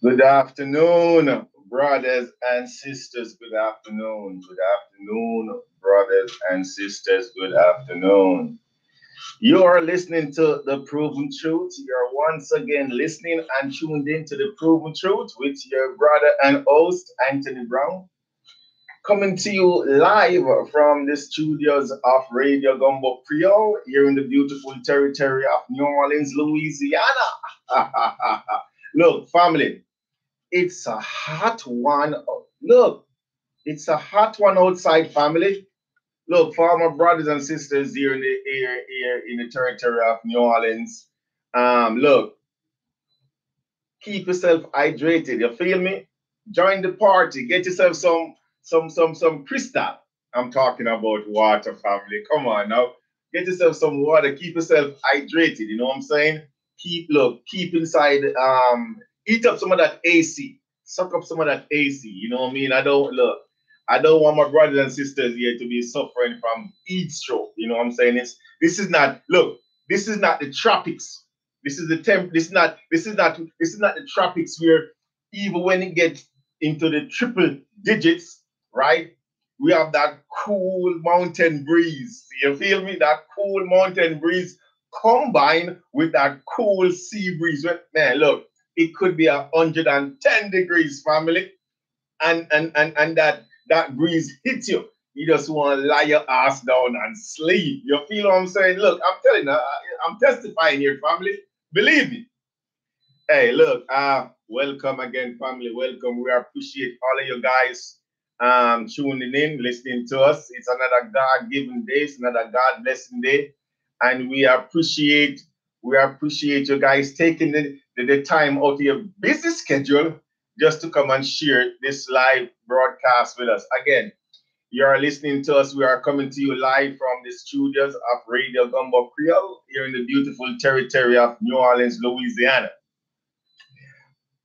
Good afternoon, brothers and sisters. Good afternoon. Good afternoon, brothers and sisters. Good afternoon. You are listening to The Proven Truth. You're once again listening and tuned in to The Proven Truth with your brother and host, Anthony Brown, coming to you live from the studios of Radio Gumbo Creole here in the beautiful territory of New Orleans, Louisiana. Look, family, it's a hot one. Look, it's a hot one outside, family. Look, for my brothers and sisters here in the territory of New Orleans. Look, keep yourself hydrated. You feel me? Join the party. Get yourself some crystal. I'm talking about water, family. Come on now. Get yourself some water. Keep yourself hydrated. You know what I'm saying? Keep inside. Eat up some of that AC. Suck up some of that AC. You know what I mean? I don't want my brothers and sisters here to be suffering from heat stroke. You know what I'm saying? This is not look. This is not the tropics. This is the temp. This is not the tropics where even when it gets into the triple digits, right? We have that cool mountain breeze. You feel me? That cool mountain breeze combined with that cool sea breeze. Man, look, it could be 110 degrees, family, and that breeze hits you. You just want to lie your ass down and sleep. You feel what I'm saying? Look, I'm telling you, I'm testifying here, family. Believe me. Hey, look, welcome again, family. Welcome. We appreciate all of you guys tuning in, listening to us. It's another God-given day, it's another God-blessing day. And we appreciate you guys taking the time out of your busy schedule just to come and share this live broadcast with us. Again, you are listening to us. We are coming to you live from the studios of Radio Gumbo Creole here in the beautiful territory of New Orleans, Louisiana.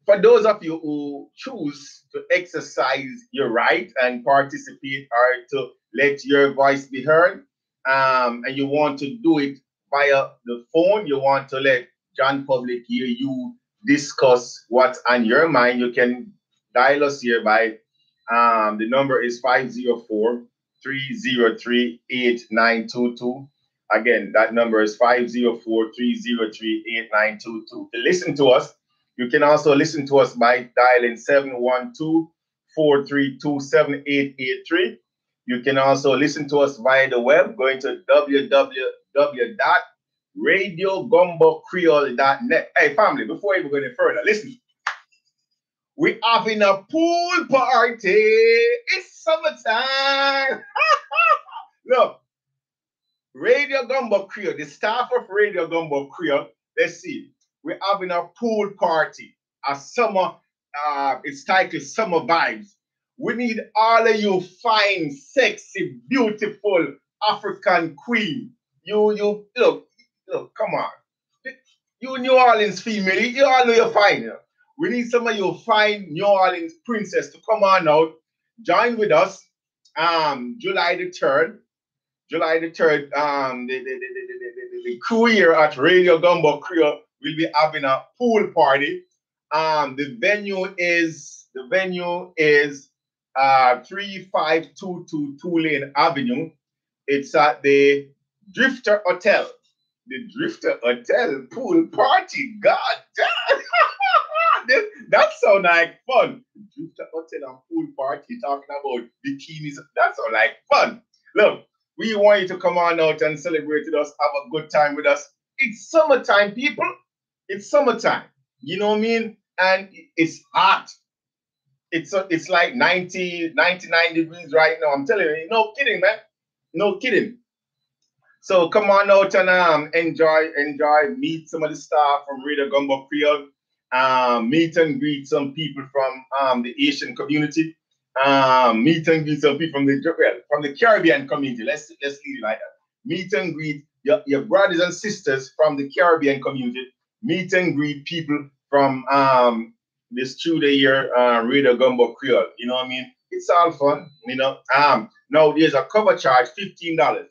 For those of you who choose to exercise your right and participate or to let your voice be heard, and you want to do it via the phone, you want to let John Public hear you discuss what's on your mind, you can dial us here by the number is 504-303-8922. Again, that number is 504-303-8922. To listen to us, you can also listen to us by dialing 712-432-7883. You can also listen to us via the web, going to www.radiogumbocreole.net. Hey, family, before we go any further, listen. We having a pool party. It's summertime. Look, Radio Gumbo Creole, the staff of Radio Gumbo Creole, let's see. We're having a pool party, a summer, it's titled Summer Vibes. We need all of you fine, sexy, beautiful African queen. You look, come on. You New Orleans female, you all know you're fine. You know. We need some of you fine New Orleans princess to come on out, join with us. July the 3rd. July the 3rd, the crew here at Radio Gumbo Creole will be having a pool party. The venue is 3522 Tulane Avenue. It's at the Drifter Hotel. The Drifter Hotel pool party. God damn. That sounds like fun. Drifter Hotel and pool party talking about bikinis. That sounds like fun. Look, we want you to come on out and celebrate with us, have a good time with us. It's summertime, people. It's summertime. You know what I mean? And it's hot. It's like 99 degrees right now. I'm telling you, no kidding, man. No kidding. So come on out and enjoy, meet some of the staff from Radio Gumbo Creole, meet and greet some people from the Asian community, meet and greet some people from the Caribbean community. Let's leave it like that. Meet and greet your brothers and sisters from the Caribbean community. Meet and greet people from the studio here, Radio Gumbo Creole. You know what I mean? It's all fun, you know. Now there's a cover charge, $15.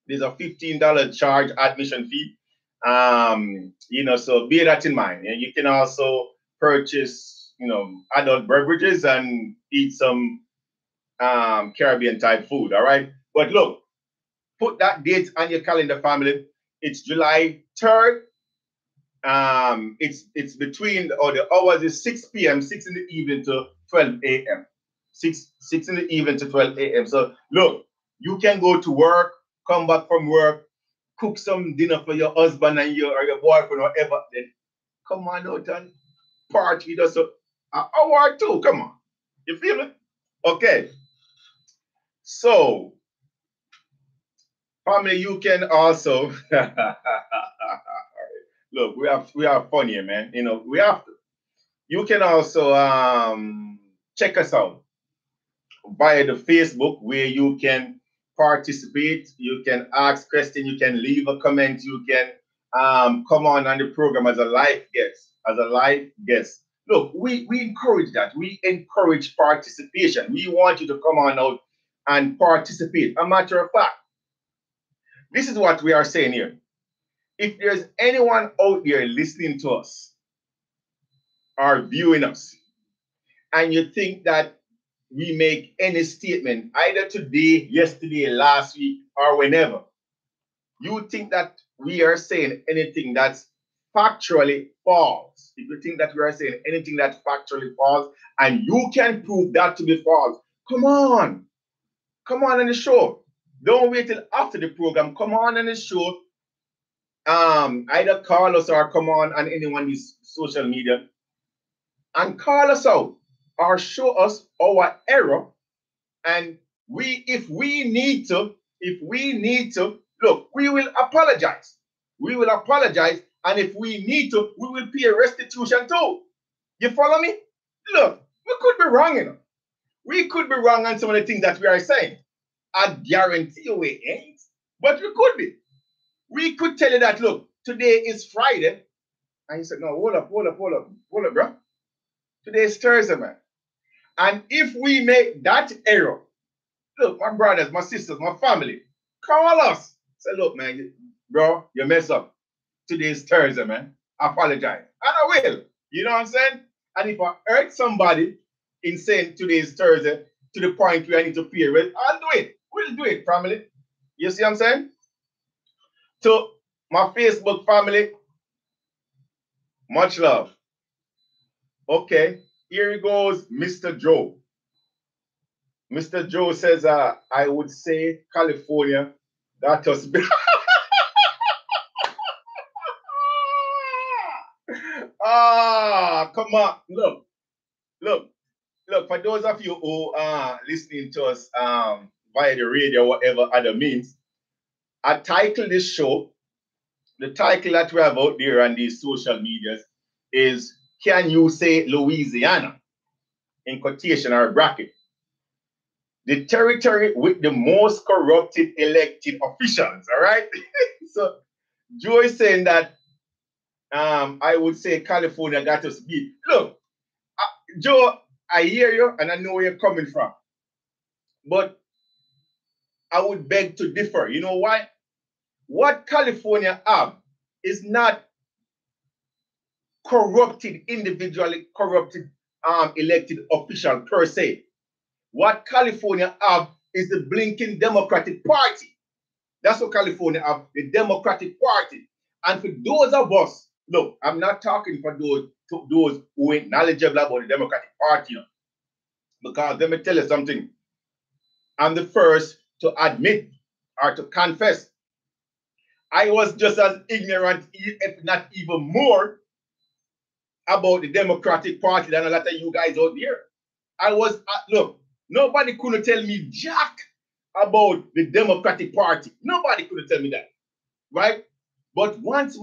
There's a $15 charge admission fee. So bear that in mind. And you can also purchase, adult beverages and eat some Caribbean type food. All right. But look, put that date on your calendar, family. It's July 3rd. It's between, or the hours is 6 p.m., 6 in the evening to 12 a.m. 6 in the evening to 12 a.m. So look, you can go to work, come back from work, cook some dinner for your husband and your boyfriend or whatever. Then come on out and party with us an hour or two. Come on. You feel me? Okay. So, family, you can also look, we have fun here, man. We have to. You can also check us out via the Facebook where you can participate, you can ask questions, you can leave a comment, you can come on the program as a live guest. Look, we encourage that. We encourage participation. We want you to come on out and participate. A matter of fact, this is what we are saying here. If there's anyone out there listening to us or viewing us, and you think that we make any statement, either today, yesterday, last week, or whenever, you think that we are saying anything that's factually false, if you think that we are saying anything that's factually false, and you can prove that to be false, come on the show. Don't wait till after the program. Come on the show. Either call us or come on any one of these social media and call us out or show us our error. And if we need to, look, we will apologize. We will apologize. And if we need to, we will pay a restitution too. You follow me? Look, we could be wrong, you know. We could be wrong on some of the things that we are saying. I guarantee you we ain't. But we could be. We could tell you that, look, today is Friday. And you said, no, hold up, bro. Today is Thursday, man. And if we make that error, look, my brothers, my sisters, my family, call us. Say, look, man, bro, you mess up. Today is Thursday, man. I apologize. And I will. You know what I'm saying? And if I hurt somebody in saying today is Thursday to the point where I need to pay rent, I'll do it. We'll do it, family. You see what I'm saying? To my Facebook family, much love. Okay, here he goes, Mr. Joe. Mr. Joe says, I would say California, that was come on. Look, for those of you who are listening to us via the radio, whatever other means, I title this show, the title that we have out there on these social medias is, Can You Say Louisiana? In quotation or bracket. The territory with the most corrupted elected officials, all right? So Joe is saying that I would say California got us beat. Look, Joe, I hear you and I know where you're coming from. But I would beg to differ. You know why? What California have is not corrupted, individually corrupted elected official per se. What California have is the blinking Democratic Party. That's what California have, the Democratic Party. And for those of us, look, I'm not talking for those who ain't knowledgeable about the Democratic Party, you know, because let me tell you something. I'm the first to admit or to confess I was just as ignorant, if not even more, about the Democratic Party than a lot of you guys out there. I was, look, nobody could tell me jack about the Democratic Party. Nobody could tell me that, right? But once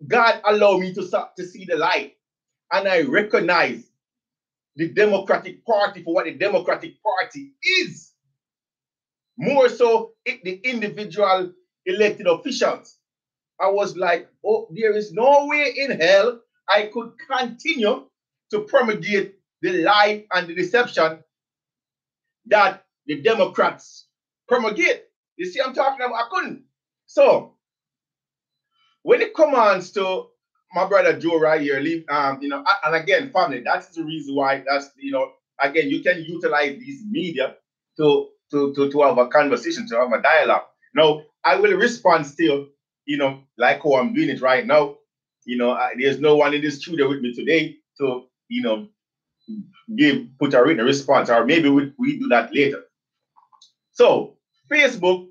God allowed me to start to see the light, and I recognize the Democratic Party for what the Democratic Party is, more so the individual elected officials, I was like, oh, there is no way in hell I could continue to promulgate the lie and the deception that the Democrats promulgate. You see, I'm talking about, I couldn't. So, when it comes to my brother Joe right here, you know, and again, family, that's the reason why, that's, you know, again, you can utilize these media to have a conversation, to have a dialogue. Now, I will respond still, you know, like how I'm doing it right now. You know, there's no one in this studio with me today to, you know, put a written response, or maybe we do that later. So, Facebook,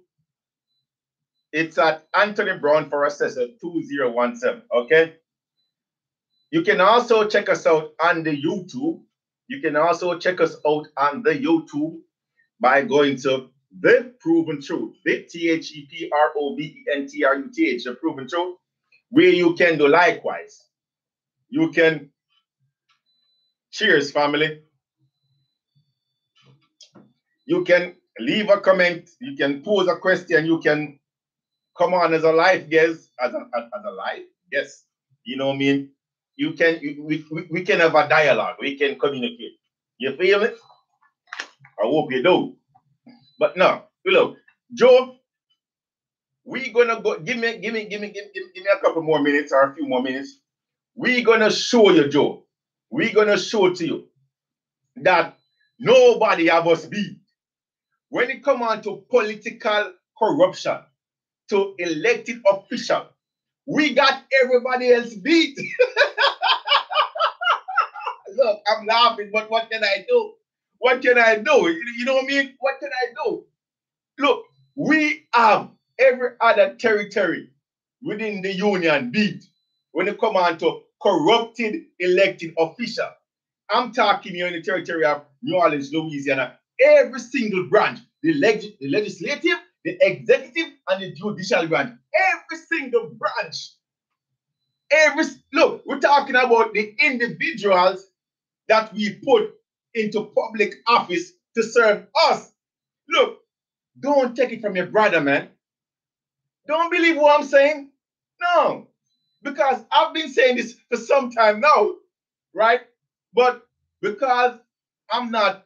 it's at Anthony Brown for Assessor 2017, okay? You can also check us out on the YouTube. You can also check us out on the YouTube by going to The Proven Truth, the TheProvenTruth, The Proven Truth, where you can do likewise. You can, cheers, family. You can leave a comment, you can pose a question, you can come on as a live guest, as a live guest. You know what I mean? You can, we can have a dialogue, we can communicate. You feel it? I hope you do. But no, look, Joe, we gonna go. Give me a couple more minutes or a few more minutes. We gonna show you, Joe. We gonna show to you that nobody of us beat. When it come on to political corruption, to elected official, we got everybody else beat. Look, I'm laughing, but what can I do? What can I do? You know what I mean? What can I do? Look, we have every other territory within the union beat when it come on to corrupted elected official. I'm talking here in the territory of New Orleans, Louisiana. Every single branch, the legislative, the executive, and the judicial branch. Every single branch. Look, we're talking about the individuals that we put into public office to serve us. Look, don't take it from your brother, man. Don't believe what I'm saying. No, because I've been saying this for some time now, right? But because I'm not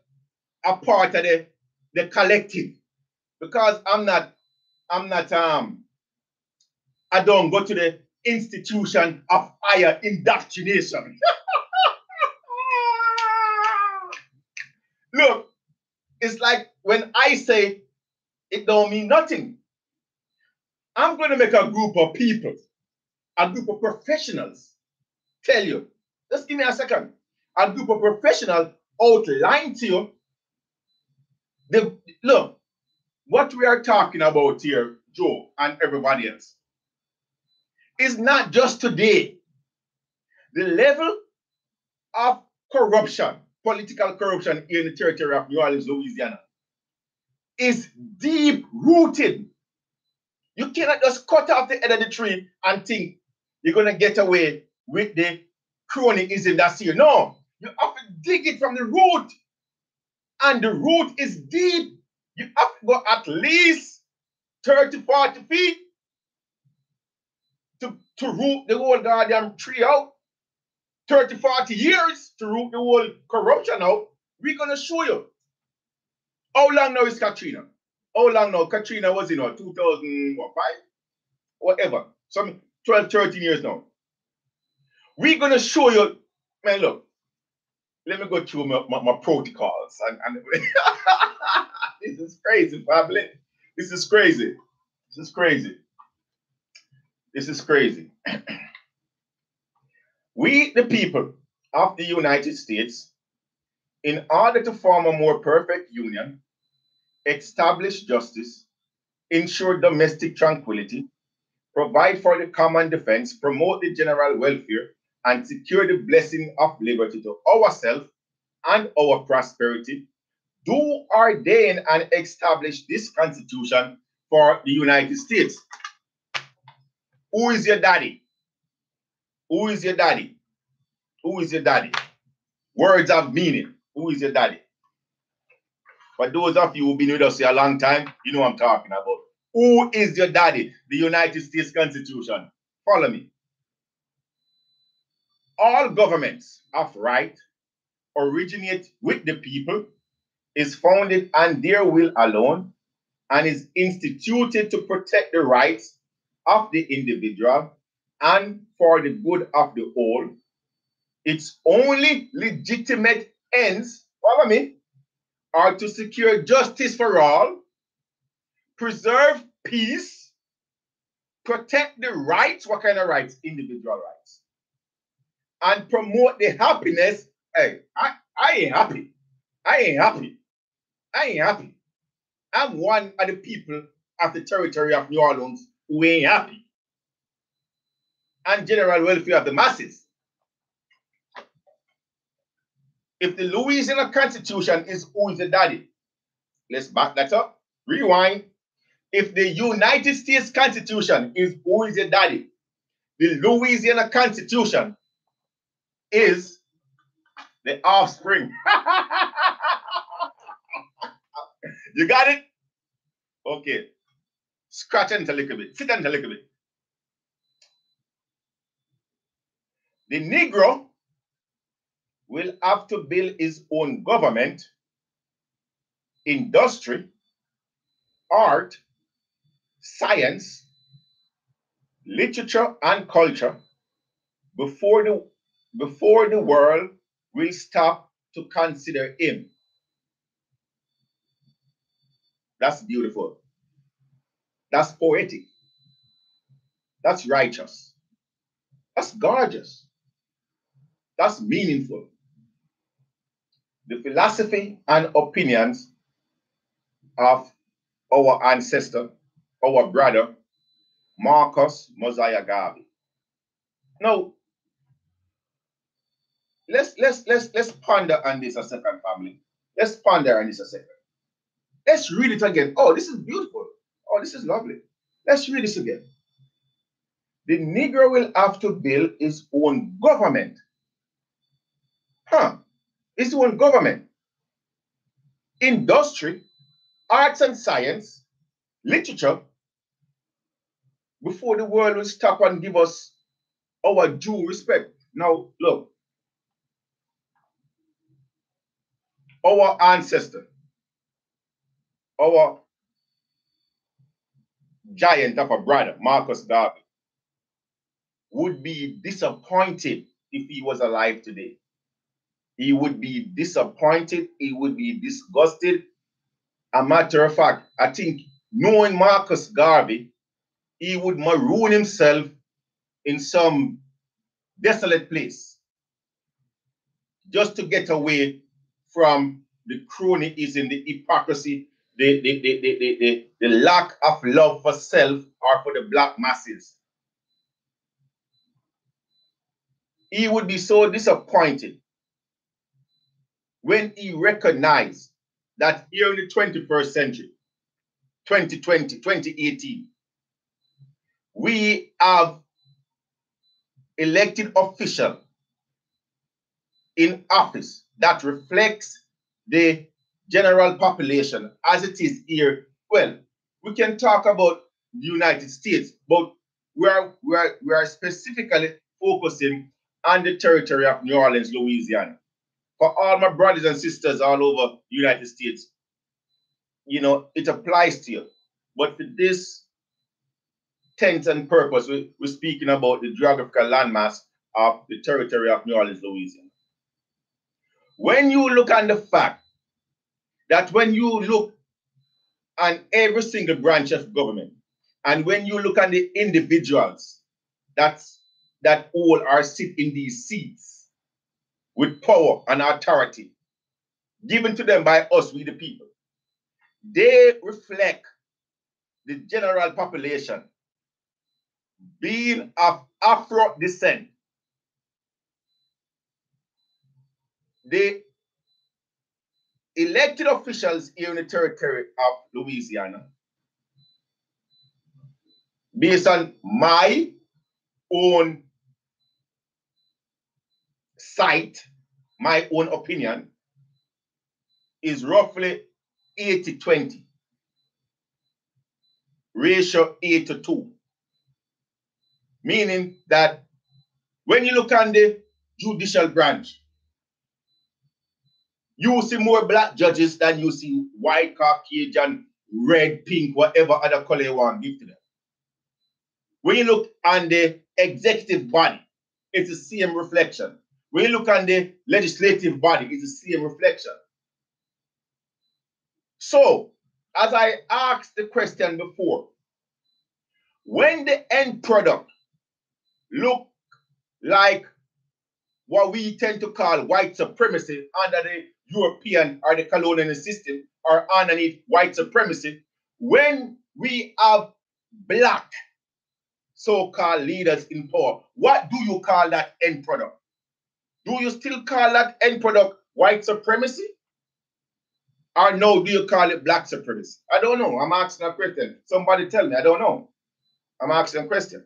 a part of the collective, because I don't go to the institution of higher indoctrination. Look, it's like when I say it don't mean nothing. I'm going to make a group of people, a group of professionals, tell you, just give me a second, a group of professionals outline to you, look, what we are talking about here, Joe and everybody else, is not just today. The level of corruption, political corruption in the territory of New Orleans, Louisiana, is deep rooted. You cannot just cut off the head of the tree and think you're going to get away with the cronyism that's here. No, you have to dig it from the root. And the root is deep. You have to go at least 30, 40 feet to root the whole goddamn tree out. 30, 40 years to root the whole corruption out. We're going to show you. How long now is Katrina? How long now? Katrina was in 2005? Whatever. Some 12, 13 years now. We're going to show you. Man, look. Let me go through my protocols. And this is crazy, family. This is crazy. This is crazy. This is crazy. We, the people of the United States, in order to form a more perfect union, establish justice, ensure domestic tranquility, provide for the common defense, promote the general welfare, and secure the blessing of liberty to ourselves and our prosperity, do ordain and establish this Constitution for the United States. Who is your daddy? Who is your daddy? Who is your daddy? Words have meaning. Who is your daddy? For those of you who've been with us here a long time, you know what I'm talking about. Who is your daddy? The United States Constitution. Follow me. All governments of right originate with the people, is founded on their will alone, and is instituted to protect the rights of the individual and for the good of the whole. Its only legitimate ends, follow me, are to secure justice for all, preserve peace, protect the rights, what kind of rights? Individual rights, and promote the happiness. Hey, I ain't happy. I ain't happy. I ain't happy. I'm one of the people of the territory of New Orleans who ain't happy. And general welfare of the masses. If the Louisiana Constitution is who is the daddy, let's back that up. Rewind. If the United States Constitution is who is the daddy, the Louisiana Constitution is the offspring. You got it? Okay. Scratch it a little bit. Sit down a little bit. The Negro will have to build his own government, industry, art, science, literature, and culture before the world will stop to consider him. That's beautiful. That's poetic. That's righteous. That's gorgeous. That's meaningful. The philosophy and opinions of our ancestor, our brother, Marcus Mosiah Garvey. Now, let's ponder on this a second, family. Let's ponder on this a second. Let's read it again. Oh, this is beautiful. Oh, this is lovely. Let's read this again. The Negro will have to build his own government. His own government. Industry, arts and science, literature, before the world will stop and give us our due respect. Now, look, our ancestor, our giant of a brother, Marcus Garvey, would be disappointed if he was alive today. He would be disappointed. He would be disgusted. A matter of fact, I think knowing Marcus Garvey, he would maroon himself in some desolate place just to get away from the cronyism, the hypocrisy, the lack of love for self or for the black masses. He would be so disappointed when he recognized that here in the 21st century, 2020, 2018, we have elected official in office that reflects the general population as it is here. Well, we can talk about the United States, but we are specifically focusing on the territory of New Orleans, Louisiana. For all my brothers and sisters all over the United States, you know, it applies to you. But for this intent and purpose, we're speaking about the geographical landmass of the territory of New Orleans, Louisiana. When you look at the fact that when you look on every single branch of government, and when you look at the individuals that all are sit in these seats with power and authority given to them by us, we the people, they reflect the general population being of Afro descent. The elected officials here in the territory of Louisiana, based on my own sight, my own opinion, is roughly 80-20. Ratio 8-2. Meaning that when you look on the judicial branch, you see more black judges than you see white, Caucasian, red, pink, whatever other color you want to give to them. When you look on the executive body, it's the same reflection. When you look on the legislative body, it's the same reflection. So, as I asked the question before, when the end product look like what we tend to call white supremacy under the European or the colonial system, or underneath white supremacy, when we have black so-called leaders in power, what do you call that end product? Do you still call that end product white supremacy? Or no, do you call it black supremacy? I don't know. I'm asking a question. Somebody tell me. I don't know. I'm asking a question.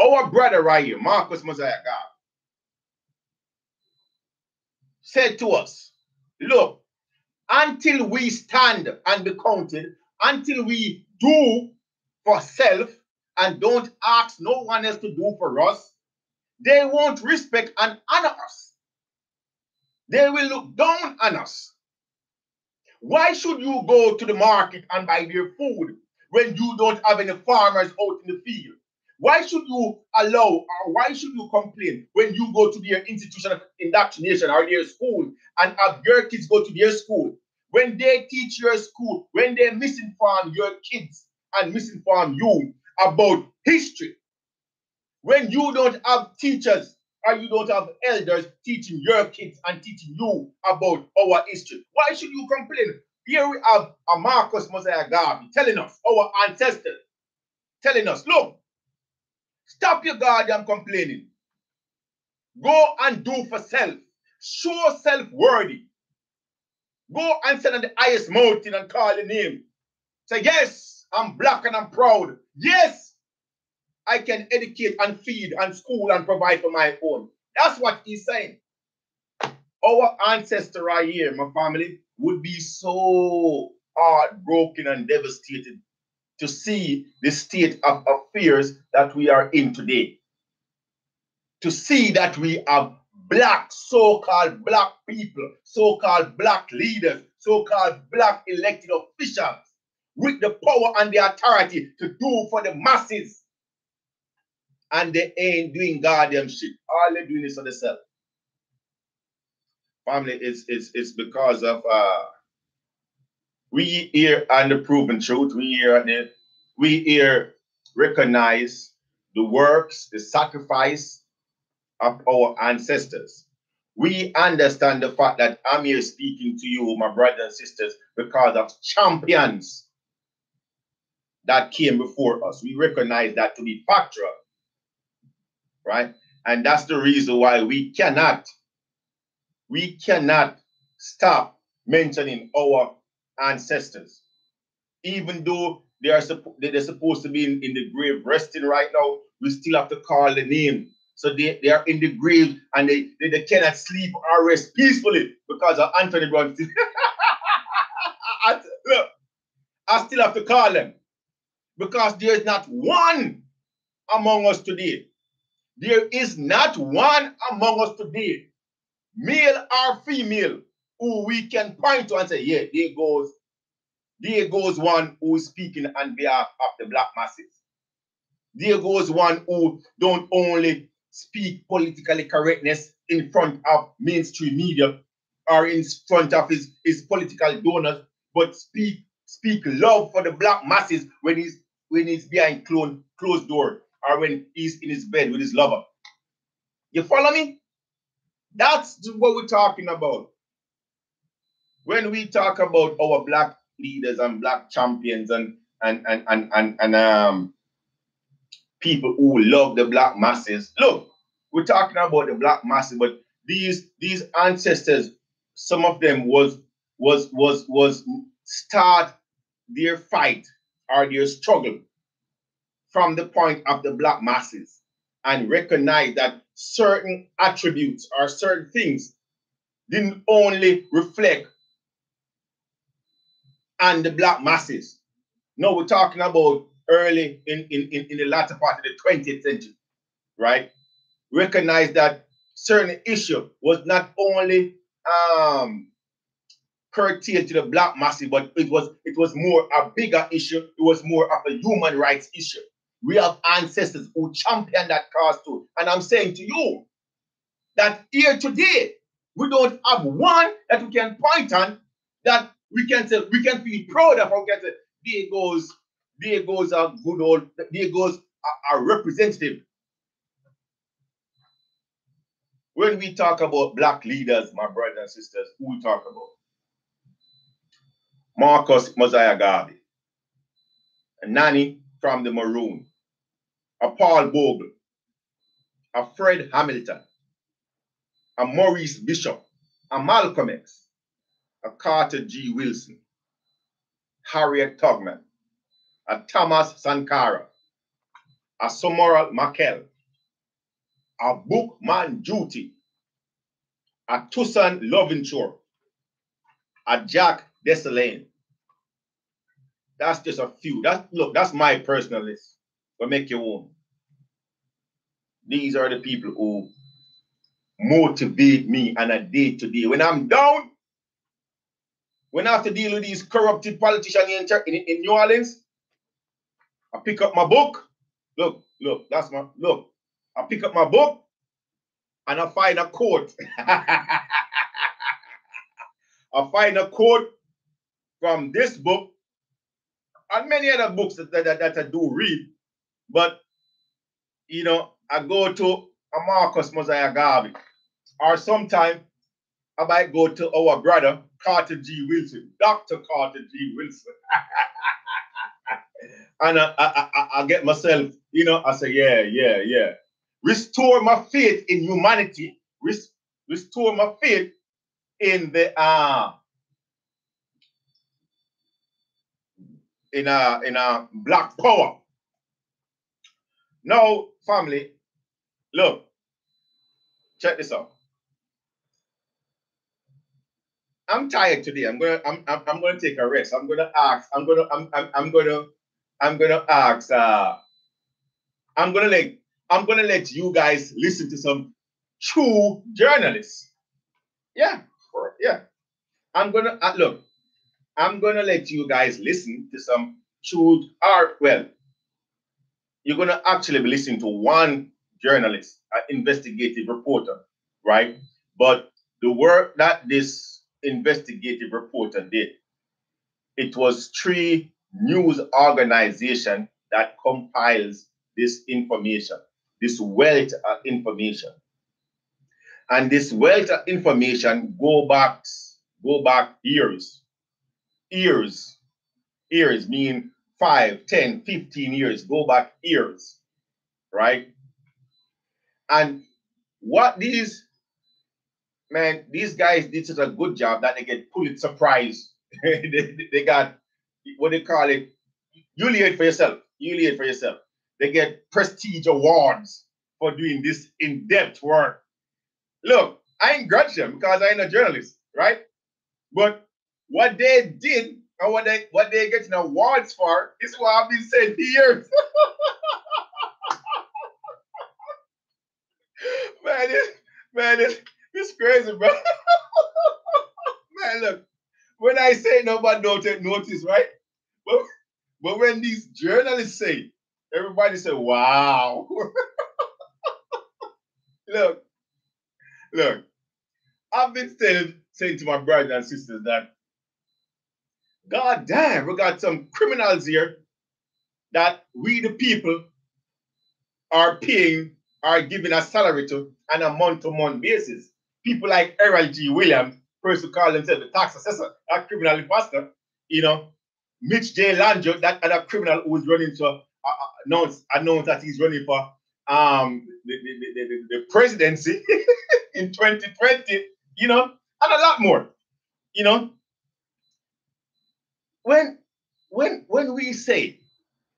Our brother right here, Marcus Mosiah Garvey, said to us, look, until we stand and be counted, until we do for self and don't ask no one else to do for us, they won't respect and honor us. They will look down on us. Why should you go to the market and buy their food when you don't have any farmers out in the field? Why should you allow or why should you complain when you go to their institution of indoctrination or their school and have your kids go to their school? When they teach your school, when they misinform your kids and misinform you about history, when you don't have teachers or you don't have elders teaching your kids and teaching you about our history, why should you complain? Here we have a Marcus Mosiah Garvey telling us, our ancestors, telling us, look, stop your goddamn complaining. Go and do for self. Show self-worthy. Go and stand on the highest mountain and call your name. Say, yes, I'm black and I'm proud. Yes, I can educate and feed and school and provide for my own. That's what he's saying. Our ancestors right here, my family, would be so heartbroken and devastated to see the state of affairs that we are in today. To see that we have black, so-called black people, so-called black leaders, so-called black elected officials with the power and the authority to do for the masses. And they ain't doing goddamn shit. All they're doing is for themselves. Family, it's because of we here on the proven truth. We here recognize the works, the sacrifice of our ancestors. We understand the fact that I'm here speaking to you, my brothers and sisters, because of champions that came before us. We recognize that to be factual, right? And that's the reason why we cannot stop mentioning our ancestors. Even though they're supposed to be in the grave resting right now, we still have to call the name. So they are in the grave and they cannot sleep or rest peacefully because of Anthony Brown. Look, I still have to call them because there is not one among us today. There is not one among us today, male or female, who we can point to and say, yeah, there goes one who is speaking on behalf of the black masses. There goes one who don't only speak politically correctness in front of mainstream media or in front of his political donors, but speak love for the black masses when he's behind closed door or when he's in his bed with his lover. You follow me? That's what we're talking about. When we talk about our black leaders and black champions and people who love the black masses. Look, we're talking about the black masses, but these ancestors, some of them was start their fight or their struggle from the point of the black masses and recognize that certain attributes or certain things didn't only reflect on the black masses. No, we're talking about early in the latter part of the 20th century, right? Recognize that certain issue was not only curtailed to the black masses, but it was more a bigger issue. It was more of a human rights issue. We have ancestors who championed that cause too. And I'm saying to you that here today, we don't have one that we can point on that we can say we can feel proud of. We can say, there goes a good old, there goes a representative. When we talk about black leaders, my brothers and sisters, who we talk about? Marcus Mosiah Garvey, a Nanny from the Maroon, a Paul Bogle, a Fred Hamilton, a Maurice Bishop, a Malcolm X, a Carter G. Wilson, Harriet Tubman, a Thomas Sankara, a Somoral Mackell, a Bookman Juti, a Toussaint Louverture, a Jack Dessalines. That's just a few. That's my personal list. But make your own. These are the people who motivate me on a day-to-day. When I'm down, when I have to deal with these corrupted politicians in New Orleans, I pick up my book. Look, Look, that's my look. I pick up my book and I find a quote. I find a quote from this book and many other books that I do read. But you know, I go to a Marcus Mosiah Garvey, or sometimes I might go to our brother Carter G. Wilson, Dr. Carter G. Wilson. And I get myself, you know, I say, yeah. Restore my faith in humanity. Restore my faith in the in black power. Now, family, look, check this out. I'm tired today. I'm gonna take a rest. I'm gonna ask. I'm gonna ask. I'm gonna let you guys listen to some true journalists. Yeah, yeah. I'm gonna look. I'm gonna let you guys listen to some true art. Well, you're gonna actually be listening to one journalist, an investigative reporter, right? But the work that this investigative reporter did, it was three news organizations that compiles this information, this wealth of information. And this wealth of information go back years. Years mean 5, 10, 15 years, go back years, right? And what these guys did such a good job that they get Pulitzer Prize. they got what they call it. You lead for yourself. They get prestige awards for doing this in-depth work. Look, I ain't grudge them because I ain't a journalist, right? But what they did and what they getting awards for is what I've been saying for years. It's crazy, bro. Man, look, when I say nobody don't take notice, right? But when these journalists say, everybody say, wow. Look, I've been saying to my brothers and sisters that, God damn, we got some criminals here that we the people are paying, are giving a salary to on a month-to-month basis. People like Errol G. Williams, person who call themselves the tax assessor, that criminal imposter, you know, Mitch J. Landry, that other criminal who was running to announced that he's running for the presidency in 2020, you know, and a lot more, you know. When we say,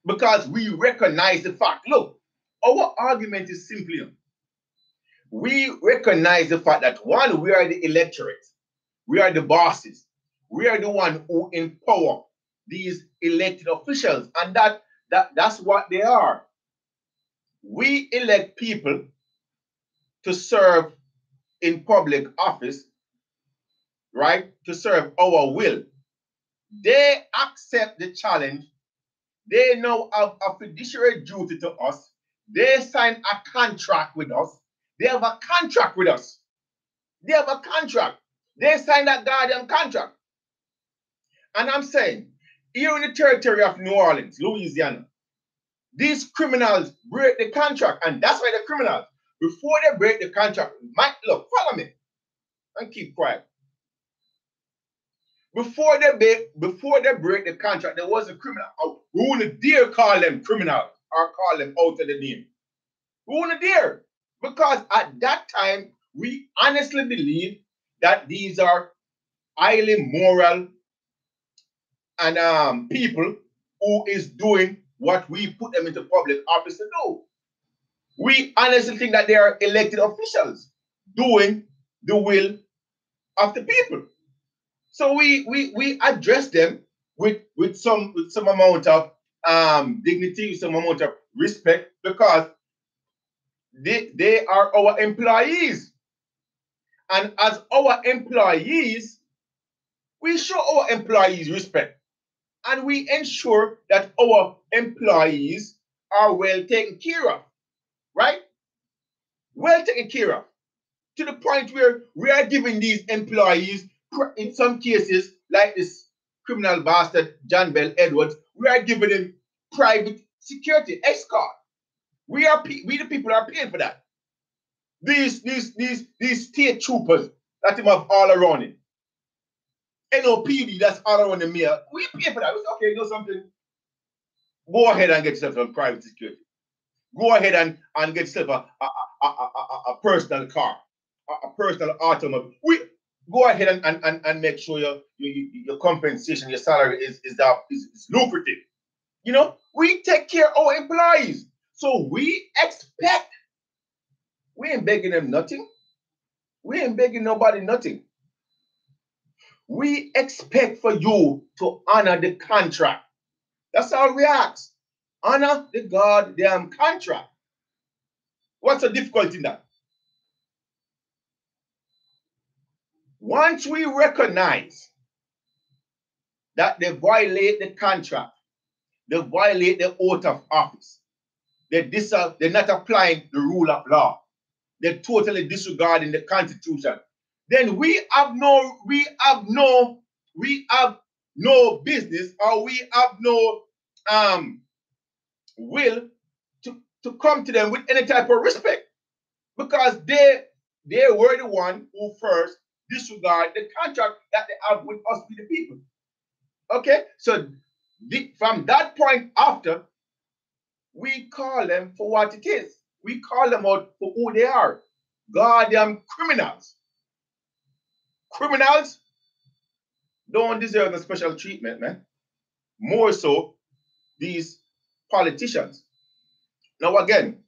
because we recognize the fact, look, our argument is simply, we recognize the fact that one, we are the electorate, we are the bosses, we are the one who empower these elected officials, and that's what they are. We elect people to serve in public office, right? To serve our will. They accept the challenge. They now have a fiduciary duty to us. They sign a contract with us. They have a contract with us. They have a contract. They sign that goddamn contract. And I'm saying, here in the territory of New Orleans, Louisiana, these criminals break the contract. And that's why the criminals, before they break the contract, look, follow me and keep quiet. Before they break the contract, there was a criminal. We wouldn't dare call them criminals or call them out of the name. We wouldn't dare. Because at that time, we honestly believe that these are highly moral and people who is doing what we put them into public office to do. We honestly think that they are elected officials doing the will of the people. So we address them with some amount of dignity, some amount of respect, because they are our employees. And as our employees, we show our employees respect. And we ensure that our employees are well taken care of, right? Well taken care of. To the point where we are giving these employees, in some cases, like this criminal bastard John Bell Edwards, we are giving him private security escort. We the people are paying for that. These state troopers that him have all around him. NOPD that's all around the mayor. We pay for that. It's okay, you know something. Go ahead and get yourself some private security. Go ahead and get yourself a personal car, a personal automobile. We go ahead and make sure your compensation, your salary is lucrative. You know, we take care of our employees. So we expect, we ain't begging them nothing. We ain't begging nobody nothing. We expect for you to honor the contract. That's all we ask. Honor the goddamn contract. What's the difficulty in that? Once we recognize that they violate the contract, they violate the oath of office, they're not applying the rule of law, they're totally disregarding the Constitution, then we have no business, or we have no will to come to them with any type of respect, because they were the one who first disregard the contract that they have with us, with the people. Okay, so from that point after, we call them for what it is. We call them out for who they are. Goddamn criminals. Criminals don't deserve a special treatment, man. More so, these politicians. Now again,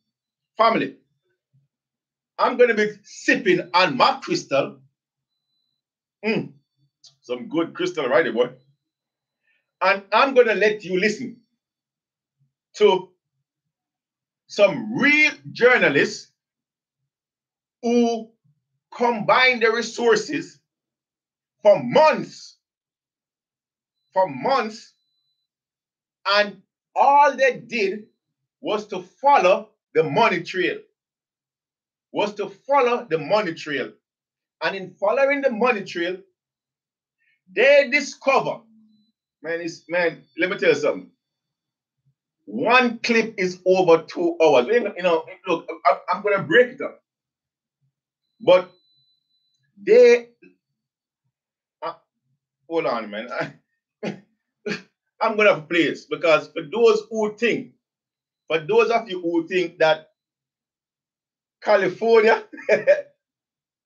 family, I'm going to be sipping on my crystal. Some good crystal, right, boy? And I'm going to let you listen to some real journalists who combine their resources for months, and all they did was to follow the money trail. And in following the money trail, they discover, man, let me tell you something. One clip is over 2 hours. You know, look, I'm going to break it up. But they, hold on, man. I'm going to play this, because for those of you who think that California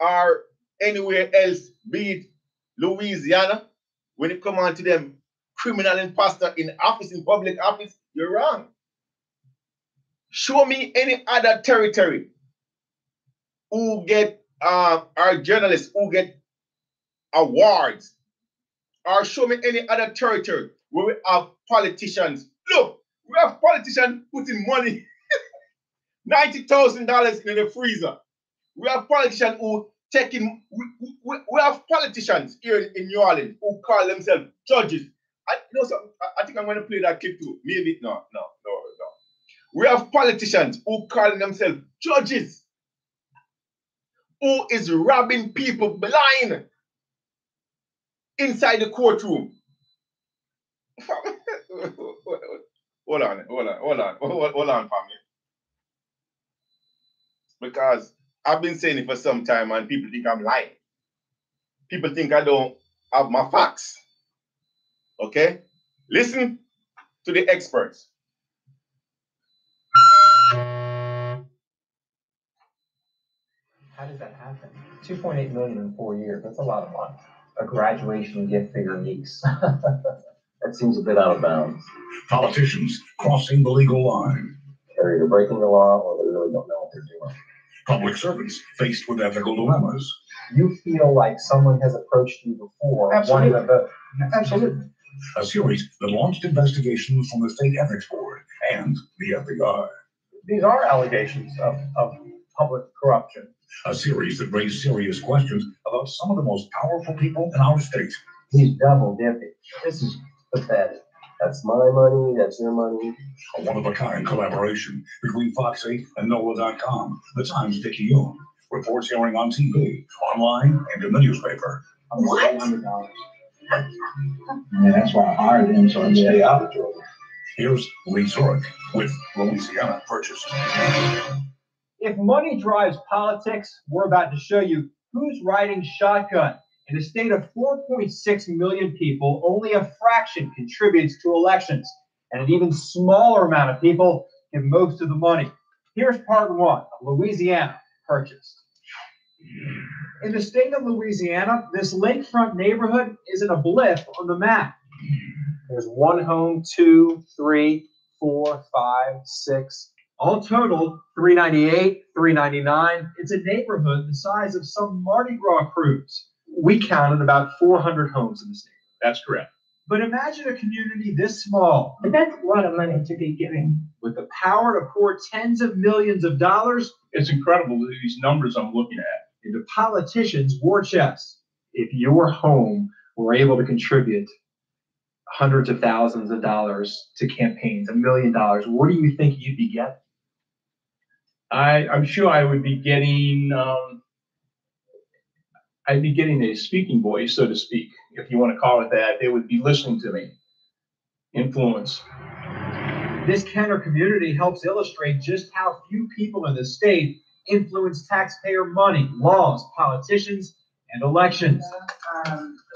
or anywhere else, be it Louisiana, when it comes on to them criminal imposter in office, in public office, you're wrong. Show me any other territory who get our journalists who get awards, or show me any other territory where we have politicians. Look, we have politicians putting money, $90,000 in the freezer. We have politicians who taking, we have politicians here in New Orleans who call themselves judges. I think I'm going to play that clip too. Maybe, no. We have politicians who call themselves judges, who is robbing people blind inside the courtroom. Hold on, family. Because I've been saying it for some time and people think I'm lying. People think I don't have my facts. Okay? Listen to the experts. How does that happen? 2.8 million in 4 years. That's a lot of money. A graduation gift for your niece. That seems a bit out of bounds. Politicians crossing the legal line. They're either breaking the law or they really don't know what they're doing. Public servants faced with ethical dilemmas. You feel like someone has approached you before. Absolutely. Absolutely. A series that launched investigations from the State Ethics Board and the FBI. These are allegations of public corruption. A series that raised serious questions about some of the most powerful people in our state. He's double dipping. This is pathetic. That's my money, that's your money. A one-of-a-kind collaboration between Fox 8 and NOLA.com. The Times Dickie Yoon. Reports airing on TV, online, and in the newspaper. What? $800. And that's why I hired him, so I can stay out of trouble. Here's Lee Zurich with Louisiana Purchase. If money drives politics, we're about to show you who's riding shotgun. In a state of 4.6 million people, only a fraction contributes to elections, and an even smaller amount of people give most of the money. Here's part one of Louisiana Purchase. In the state of Louisiana, this lakefront neighborhood isn't a blip on the map. There's one home, 2, 3, 4, 5, 6, all totaled 398, 399. It's a neighborhood the size of some Mardi Gras cruise. We counted about 400 homes in the state. That's correct. But imagine a community this small, But that's a lot of money to be giving. with the power to pour tens of millions of dollars It's incredible, these numbers I'm looking at. into politicians' war chests. If your home were able to contribute hundreds of thousands of dollars to campaigns, $1 million, what do you think you'd be getting? I'm sure I would be getting, I'd be getting a speaking voice, so to speak, if you want to call it that. They would be listening to me. Influence. This counter community helps illustrate just how few people in the state influence taxpayer money, laws, politicians, and elections.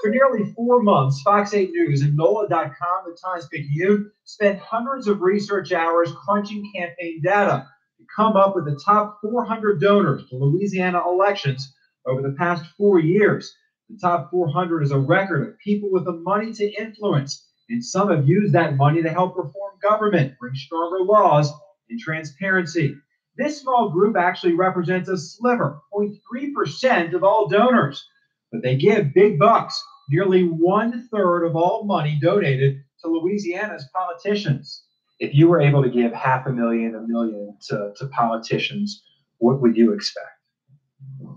For nearly 4 months, Fox 8 News and NOLA.com, the Times Picayune, spent hundreds of research hours crunching campaign data to come up with the top 400 donors to Louisiana elections over the past 4 years. The top 400 is a record of people with the money to influence, and some have used that money to help reform government, bring stronger laws, and transparency. This small group actually represents a sliver, 0.3% of all donors, but they give big bucks, nearly 1/3 of all money donated to Louisiana's politicians. If you were able to give $500,000, $1 million to politicians, what would you expect?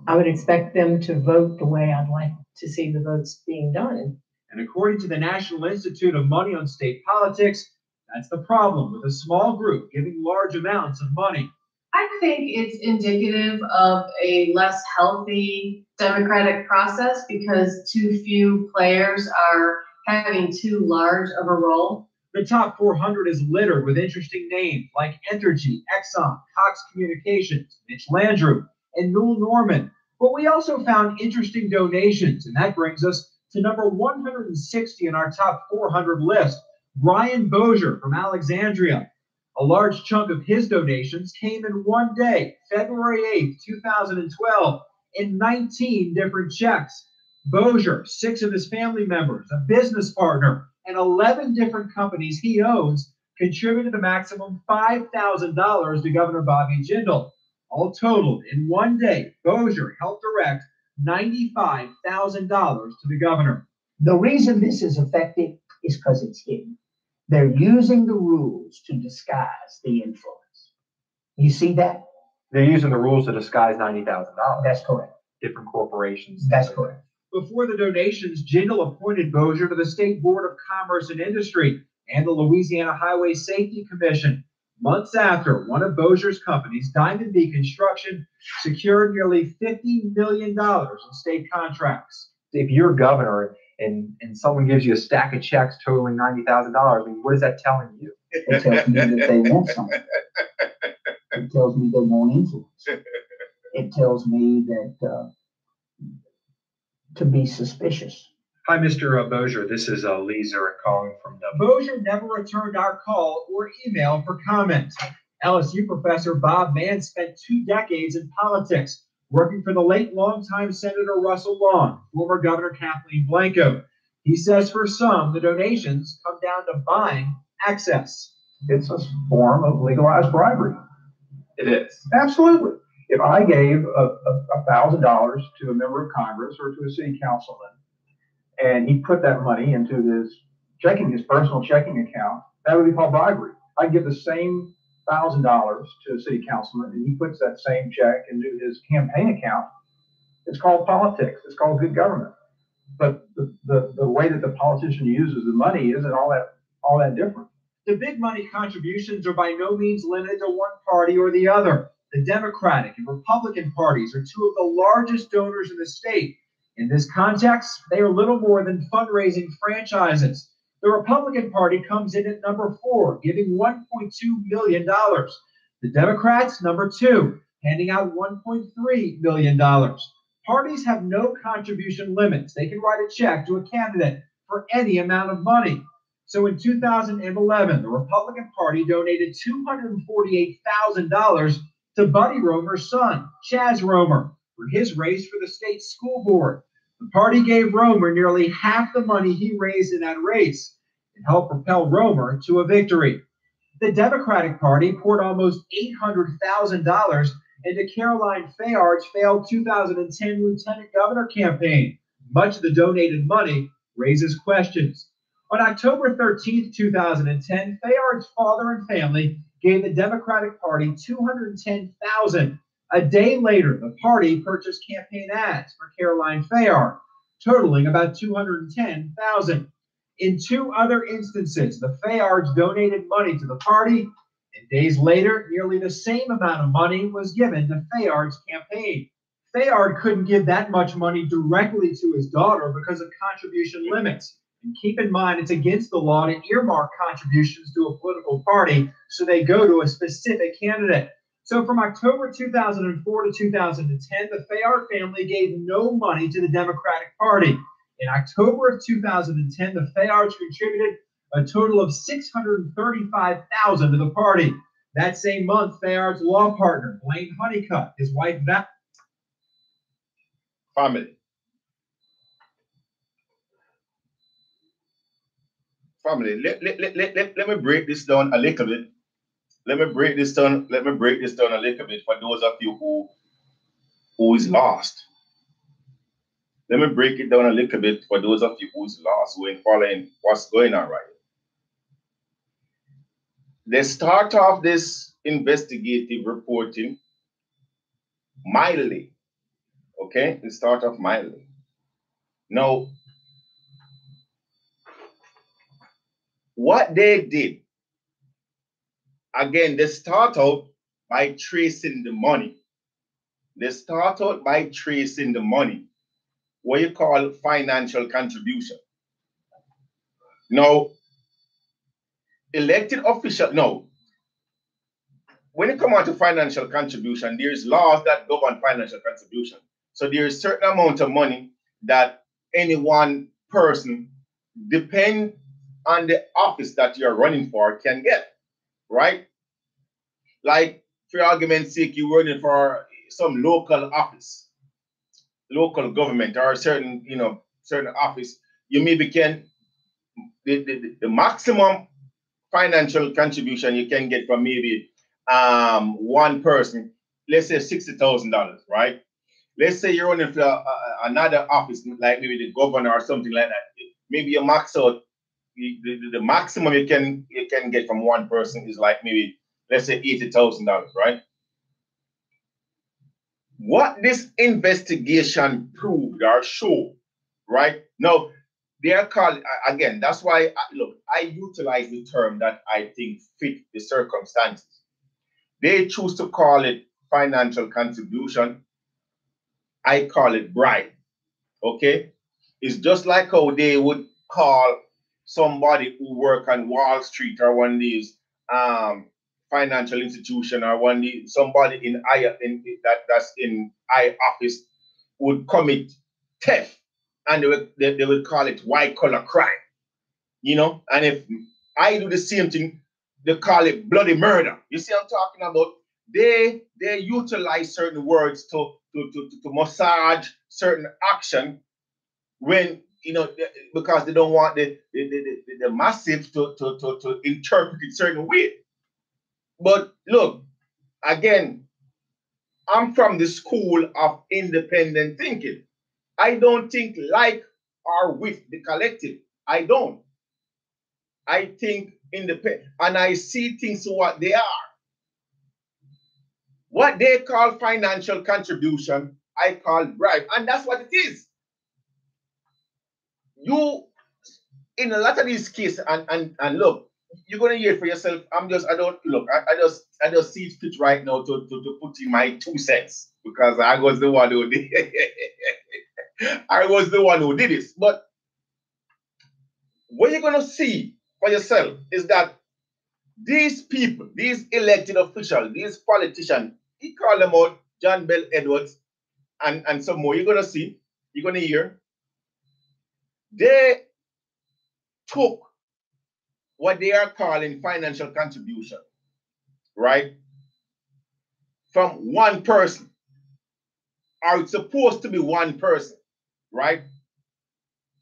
I would expect them to vote the way I'd like to see the votes being done. And according to the National Institute of Money on State Politics, that's the problem with a small group giving large amounts of money. I think it's indicative of a less healthy democratic process because too few players are having too large of a role. The top 400 is littered with interesting names like Entergy, Exxon, Cox Communications, Mitch Landrieu, and Newell Norman. But we also found interesting donations, and that brings us to number 160 in our top 400 list, Brian Bozier from Alexandria. A large chunk of his donations came in one day, February 8th, 2012, in 19 different checks. Bozier, 6 of his family members, a business partner, and 11 different companies he owns contributed a maximum $5,000 to Governor Bobby Jindal. All totaled, in one day, Bozier helped direct $95,000 to the governor. The reason this is effective is because it's hidden. They're using the rules to disguise the influence. You see that? They're using the rules to disguise $90,000. That's correct. Different corporations. That's correct. Before the donations, Jindal appointed Bozier to the State Board of Commerce and Industry and the Louisiana Highway Safety Commission. Months after, one of Bozier's companies, Diamond B Construction, secured nearly $50 million in state contracts. If you're governor and someone gives you a stack of checks totaling $90,000, I mean, what is that telling you? It tells me that they want something. It tells me they want influence. It tells me that to be suspicious. Hi, Mr. Bozier. This is Lee Zurich calling from the. Bozier never returned our call or email for comment. LSU professor Bob Mann spent 2 decades in politics, working for the late longtime Senator Russell Long, former Governor Kathleen Blanco. He says for some, the donations come down to buying access. It's a form of legalized bribery. It is. Absolutely. If I gave $1,000 to a member of Congress or to a city councilman, and he put that money into his personal checking account, that would be called bribery. I give the same $1,000 to a city councilman, and he puts that same check into his campaign account. It's called politics. It's called good government. But the way that the politician uses the money isn't all all that different. The big money contributions are by no means limited to one party or the other. The Democratic and Republican parties are two of the largest donors in the state. In this context, they are little more than fundraising franchises. The Republican Party comes in at number 4, giving $1.2 million. The Democrats, number 2, handing out $1.3 million. Parties have no contribution limits. They can write a check to a candidate for any amount of money. So in 2011, the Republican Party donated $248,000 to Buddy Romer's son, Chaz Romer, for his race for the state school board. The party gave Romer nearly half the money he raised in that race and helped propel Romer to a victory. The Democratic Party poured almost $800,000 into Caroline Fayard's failed 2010 lieutenant governor campaign. Much of the donated money raises questions. On October 13, 2010, Fayard's father and family gave the Democratic Party $210,000. A day later, the party purchased campaign ads for Caroline Fayard, totaling about $210,000. In 2 other instances, the Fayards donated money to the party, and days later, nearly the same amount of money was given to Fayard's campaign. Fayard couldn't give that much money directly to his daughter because of contribution limits. And keep in mind, it's against the law to earmark contributions to a political party, so they go to a specific candidate. So from October 2004 to 2010, the Fayard family gave no money to the Democratic Party. In October of 2010, the Fayards contributed a total of $635,000 to the party. That same month, Fayard's law partner, Blaine Honeycutt, his wife, Family. Let me break this down a little bit. Let me break this down a little bit for those of you who is lost. Let me break it down a little bit for those of you who's lost, who ain't following what's going on right here. They start off this investigative reporting mildly. Okay? They start off mildly. Now, what they did, again, they start out by tracing the money. They start out by tracing the money, what you call financial contribution. Now, elected officials, no, when it comes out to financial contribution, there's laws that govern financial contribution. So there's a certain amount of money that any one person, depend on the office that you're running for, can get, right? Like, for argument's sake, you're running for some local office, local government, or a certain, certain office, you maybe can, the maximum financial contribution you can get from maybe one person, let's say $60,000, right? Let's say you're running for another office, like maybe the governor or something like that. Maybe you max out, the maximum you can get from one person is like maybe, let's say $80,000, right? What this investigation proved or showed, right? Now, they are called, again, that's why, look, I utilize the term that I think fit the circumstances. They choose to call it financial contribution. I call it bribe, okay? It's just like how they would call somebody who work on Wall Street or one of these financial institution, or somebody in that's in high office would commit theft, and they would call it white collar crime, And if I do the same thing, they call it bloody murder. You see what I'm talking about? They utilize certain words to massage certain action when because they don't want the massive to interpret it certain way. But look, again, I'm from the school of independent thinking. I don't think like or with the collective. I don't. I think independent, and I see things for what they are. What they call financial contribution, I call bribe, and that's what it is. in a lot of these cases, and look, you're gonna hear it for yourself. I just see it fit right now to put in my 2 cents because I was the one who did I was the one who did this. But what you're gonna see for yourself is that these people, these elected officials, these politicians, he called them out, John Bell Edwards, and some more. You're gonna see, you're gonna hear. They took what they are calling financial contribution, right? From one person, or it's supposed to be one person, right?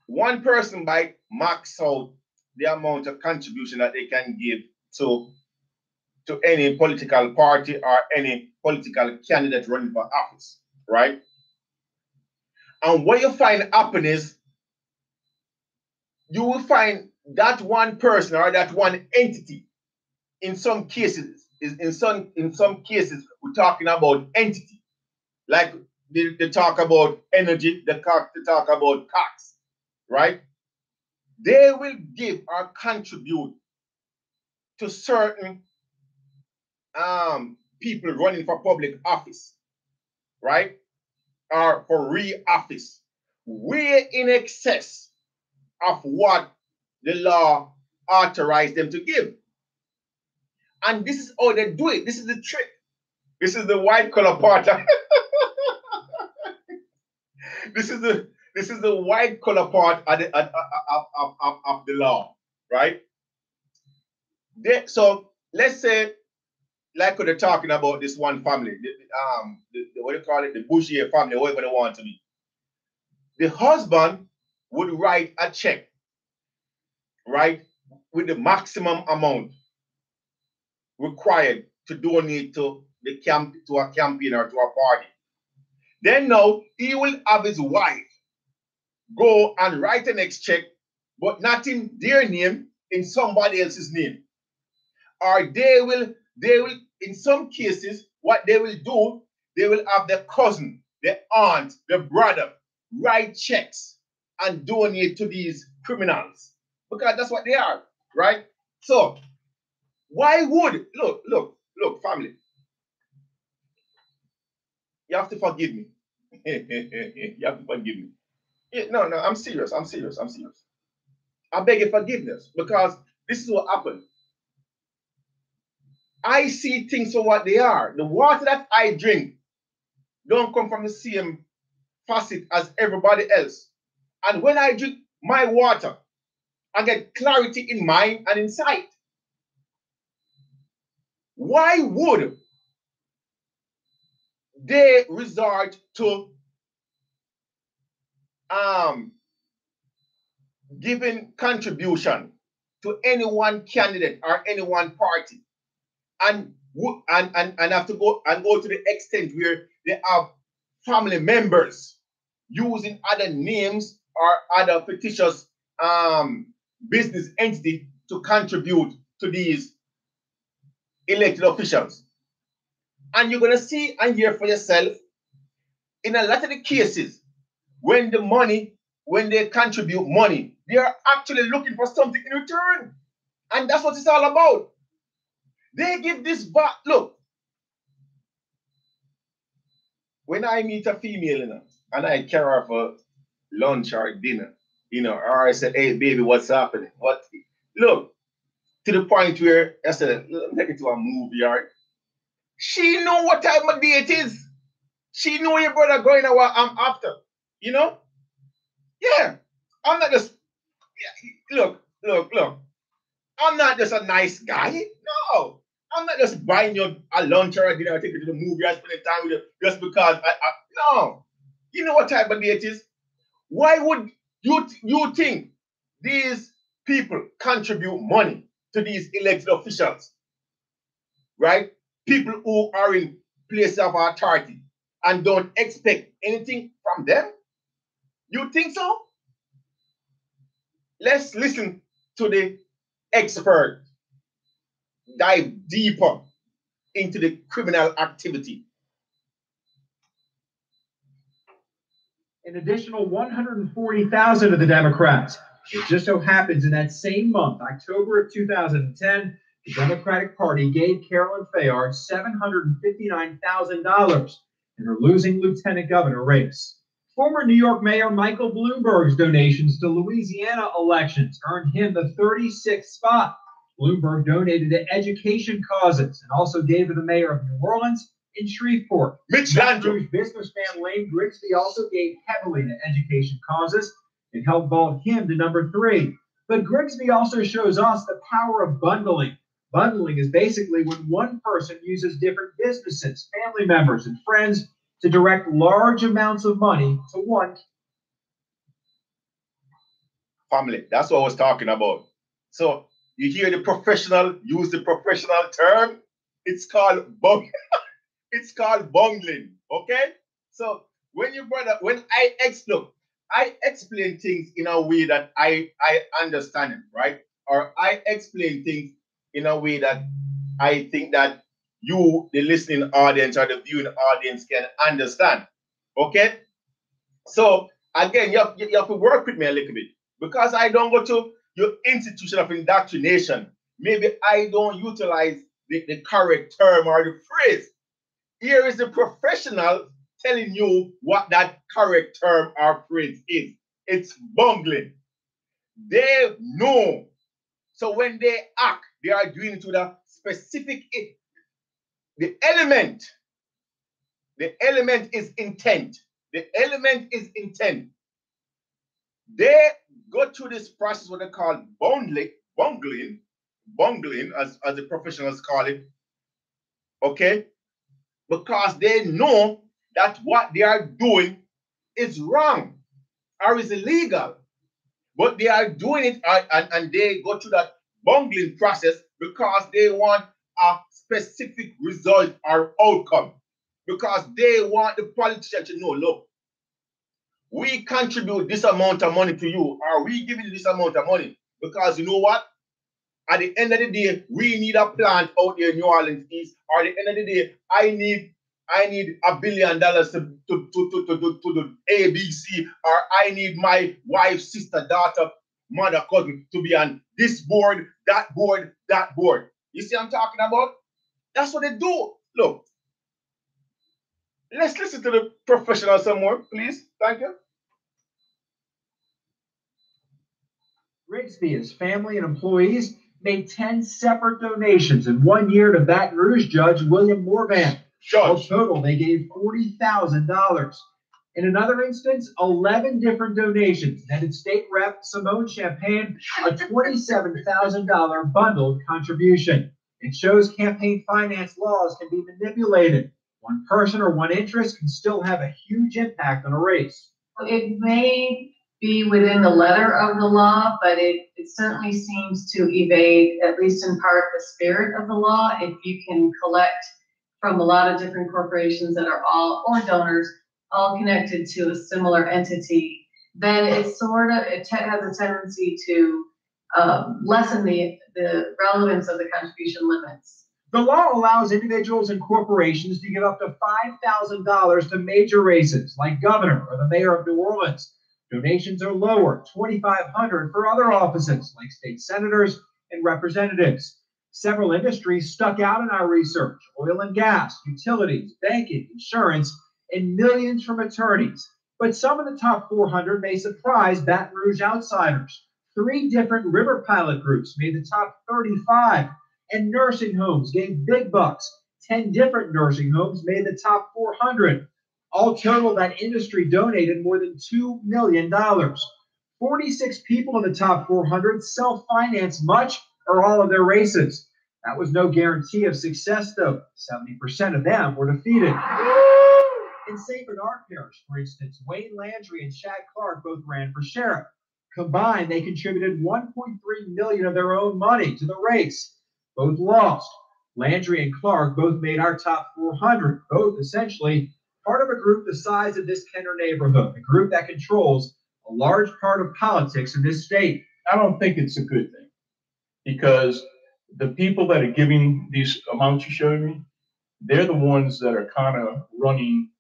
One person might max out the amount of contribution that they can give to any political party or any political candidate running for office, right? And what you find happen is you will find that one person or that one entity. In some cases, in some cases, we're talking about entity, like they talk about energy, they talk about tax, right? They will give or contribute to certain people running for public office, right? Or for re-office, way in excess of what the law authorized them to give. And this is how they do it. This is the trick. This is the white collar part. This is the white collar part of the law, right? So let's say, like they're talking about this one family, what do you call it, the Buju family, whatever they want to be. The husband would write a check, right, with the maximum amount required to donate to a campaign or to a party. Then now he will have his wife go and write the next check, but not in their name, in somebody else's name. Or they will, in some cases, what they will do, they will have their cousin, their aunt, their brother write checks and donate to these criminals. Because that's what they are, right? So why would, look, family, you have to forgive me. You have to forgive me. No, I'm serious. I beg your forgiveness because this is what happened. I see things for what they are. The water that I drink don't come from the same facet as everybody else. And when I drink my water, I get clarity in mind and in sight. Why would they resort to giving contribution to any one candidate or any one party, and have to go to the extent where they have family members using other names or other fictitious business entity to contribute to these elected officials? And you're gonna see and hear for yourself in a lot of the cases when they contribute money, they are actually looking for something in return. And that's what it's all about. They give this back. Look, when I meet a female, and I carry her for lunch or dinner, or I said, hey, baby, what's happening? Look, to the point where I said, let me take it to a movie yard. She know what type of day it is. She know your brother going to what I'm after. Yeah. I'm not just, look. I'm not just a nice guy. No. I'm not just buying you a lunch or a dinner, take you to the movie, I spend time with you just because no. You know what type of day it is? Why would you think these people contribute money to these elected officials? Right? People who are in places of authority and don't expect anything from them? You think so? Let's listen to the expert dive deeper into the criminal activity. An additional 140,000 of the Democrats It just so happens in that same month, October of 2010, the Democratic Party gave Carolyn Fayard $759,000 in her losing lieutenant governor race. Former New York Mayor Michael Bloomberg's donations to Louisiana elections earned him the 36th spot. Bloomberg donated to education causes and also gave to the mayor of New Orleans and Shreveport. Baton Rouge businessman Lane Grigsby also gave heavily to education causes. It helped vault him to number 3. But Grigsby also shows us the power of bundling. Bundling is basically when one person uses different businesses, family members, and friends to direct large amounts of money to one family. That's what I was talking about. So you hear the professional use the professional term. It's called it's called bungling. Okay. So when I explain things in a way that I understand it, right? Or I explain things in a way that I think that you, the listening audience or the viewing audience, can understand. Okay? So again, you have to work with me a little bit because I don't go to your institution of indoctrination. Maybe I don't utilize the correct term or the phrase. Here is the professional telling you what that correct term or phrase is. It's bungling. They know. So when they act, they are doing it with a specific the element is intent. The element is intent. They go through this process, what they call bungling, as the professionals call it. Okay? Because they know that what they are doing is wrong or is illegal. But they are doing it and they go through that bungling process because they want a specific result or outcome. Because they want the politician to know, look, we contribute this amount of money to you, or we give you this amount of money. Because you know what? At the end of the day, we need a plant out there in New Orleans East. Or at the end of the day, I need $1 billion to do ABC, or I need my wife, sister, daughter, mother, cousin to be on this board, that board, that board. You see what I'm talking about? That's what they do. Look, let's listen to the professional some more, please. Thank you. Grigsby, his family and employees made 10 separate donations in 1 year to Baton Rouge Judge William Morvan. In total, they gave $40,000. In another instance, 11 different donations netted State Rep Simone Champagne a $27,000 bundled contribution. It shows campaign finance laws can be manipulated. One person or one interest can still have a huge impact on a race. It may be within the letter of the law, but it certainly seems to evade, at least in part, the spirit of the law. If you can collect from a lot of different corporations that are all, or donors, all connected to a similar entity, then it has a tendency to lessen the relevance of the contribution limits. The law allows individuals and corporations to give up to $5,000 to major races like governor or the mayor of New Orleans. Donations are lower, $2,500 for other offices like state senators and representatives. Several industries stuck out in our research: oil and gas, utilities, banking, insurance, and millions from attorneys. But some of the top 400 may surprise Baton Rouge outsiders. 3 different river pilot groups made the top 35, and nursing homes gave big bucks. 10 different nursing homes made the top 400. All total, that industry donated more than $2 million. 46 people in the top 400 self-financed much or all of their races. That was no guarantee of success, though. 70% of them were defeated. In St. Bernard Parish, for instance, Wayne Landry and Shad Clark both ran for sheriff. Combined, they contributed $1.3 million of their own money to the race. Both lost. Landry and Clark both made our top 400, both essentially part of a group the size of this Kenner neighborhood, a group that controls a large part of politics in this state. I don't think it's a good thing, because the people that are giving these amounts you showed me, they're the ones that are kind of running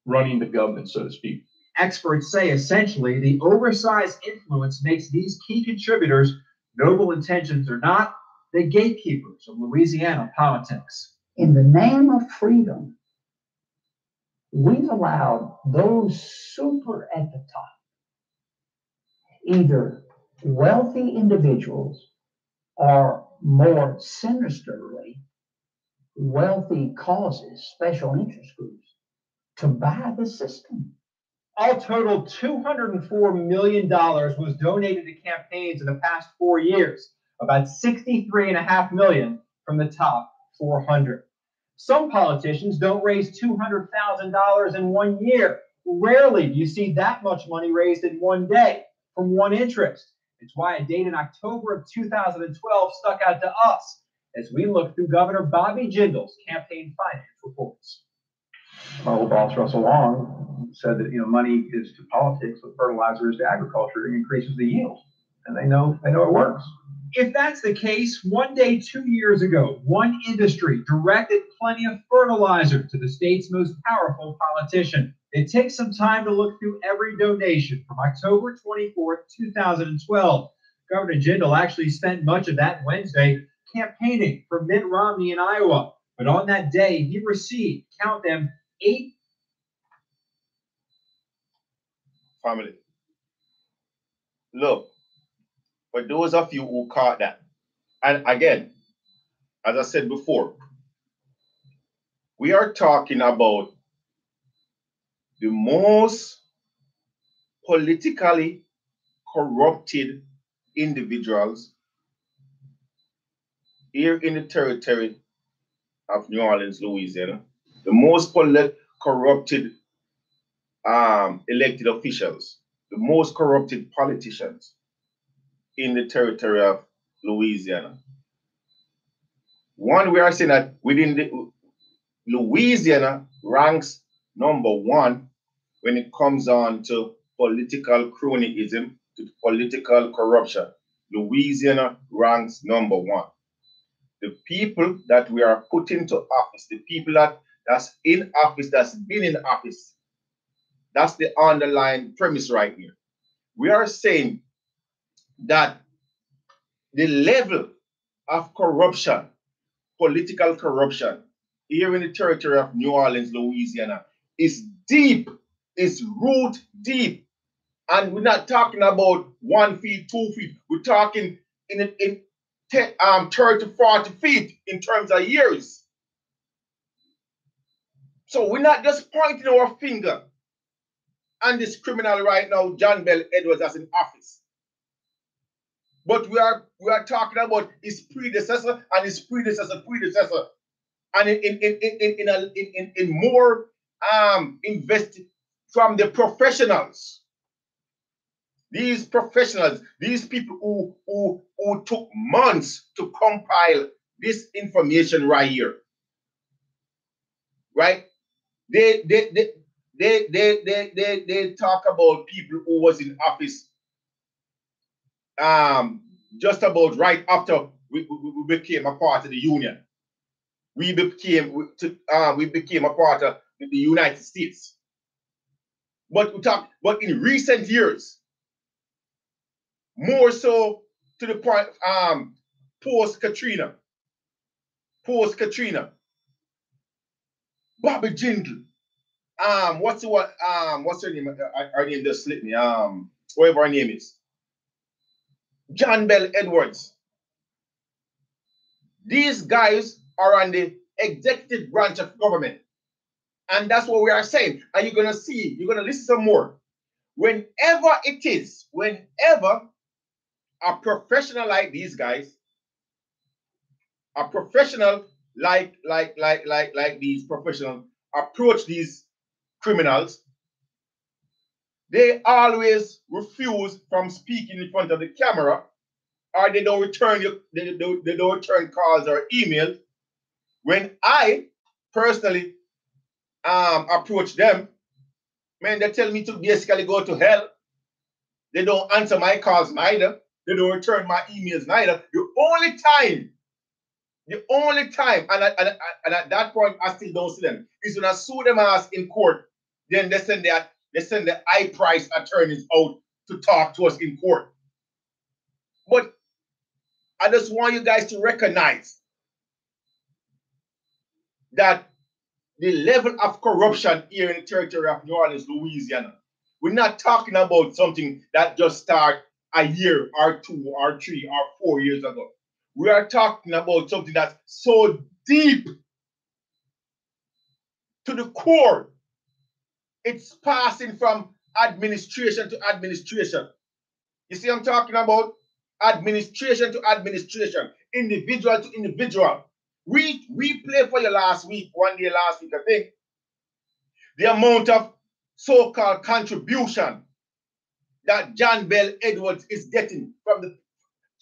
the government, so to speak. Experts say essentially the oversized influence makes these key contributors, noble intentions or not, the gatekeepers of Louisiana politics. In the name of freedom, we've allowed those super at the top, either wealthy individuals or more sinisterly wealthy causes, special interest groups, to buy the system. All total, $204 million was donated to campaigns in the past 4 years, about $63.5 million from the top 400. Some politicians don't raise $200,000 in 1 year. Rarely do you see that much money raised in one day from one interest. It's why a date in October of 2012 stuck out to us as we looked through Governor Bobby Jindal's campaign finance reports. My old boss, Russell Long, said that, money is to politics what fertilizer is to agriculture. It increases the yield, and they know it works. If that's the case, one day 2 years ago, one industry directed plenty of fertilizer to the state's most powerful politician. It takes some time to look through every donation from October 24th, 2012. Governor Jindal actually spent much of that Wednesday campaigning for Mitt Romney in Iowa. But on that day, he received, count them, 8 family. Look, for those of you who caught that, and again, as I said before, we are talking about the most politically corrupted individuals here in the territory of New Orleans, Louisiana, the most corrupted elected officials, the most corrupted politicians in the territory of Louisiana. One, we are saying that within the Louisiana ranks #1 when it comes on to political cronyism, to political corruption. Louisiana ranks #1. The people that we are putting to office, the people that's in office, that's been in office, that's the underlying premise right here. We are saying that the level of corruption, political corruption, here in the territory of New Orleans, Louisiana, is deep, is root deep. And we're not talking about 1 feet, 2 feet. We're talking in 30, 40 feet in terms of years. So we're not just pointing our finger on this criminal right now, John Bell Edwards, that's in office. But we are talking about his predecessor and his predecessor, and in more invested from the professionals. These professionals, these people who took months to compile this information right here, right? They talk about people who was in office just about right after we became a part of the union. We became a part of the United States. But in recent years, more so to the point post Katrina, Bobby Jindal, what's her name? Her name just slipped me. Whatever her name is, John Bell Edwards. These guys are on the executive branch of government, and that's what we are saying. And you're gonna listen some more. Whenever a professional like these guys, a professional like these professionals approach these criminals, they always refuse from speaking in front of the camera, or they don't return they don't return calls or emails. When I personally approach them, man, they tell me to basically go to hell. They don't answer my calls neither. They don't return my emails neither. The only time, and at that point I still don't see them, is when I sue them ass in court. Then they send that They send the high-priced attorneys out to talk to us in court. But I just want you guys to recognize that the level of corruption here in the territory of New Orleans, Louisiana, we're not talking about something that just started a year or 2 or 3 or 4 years ago. We are talking about something that's so deep to the core. It's passing from administration to administration. You see, I'm talking about administration to administration, individual to individual. We played for you last week, one day last week, I think, the amount of so-called contribution that John Bell Edwards is getting from the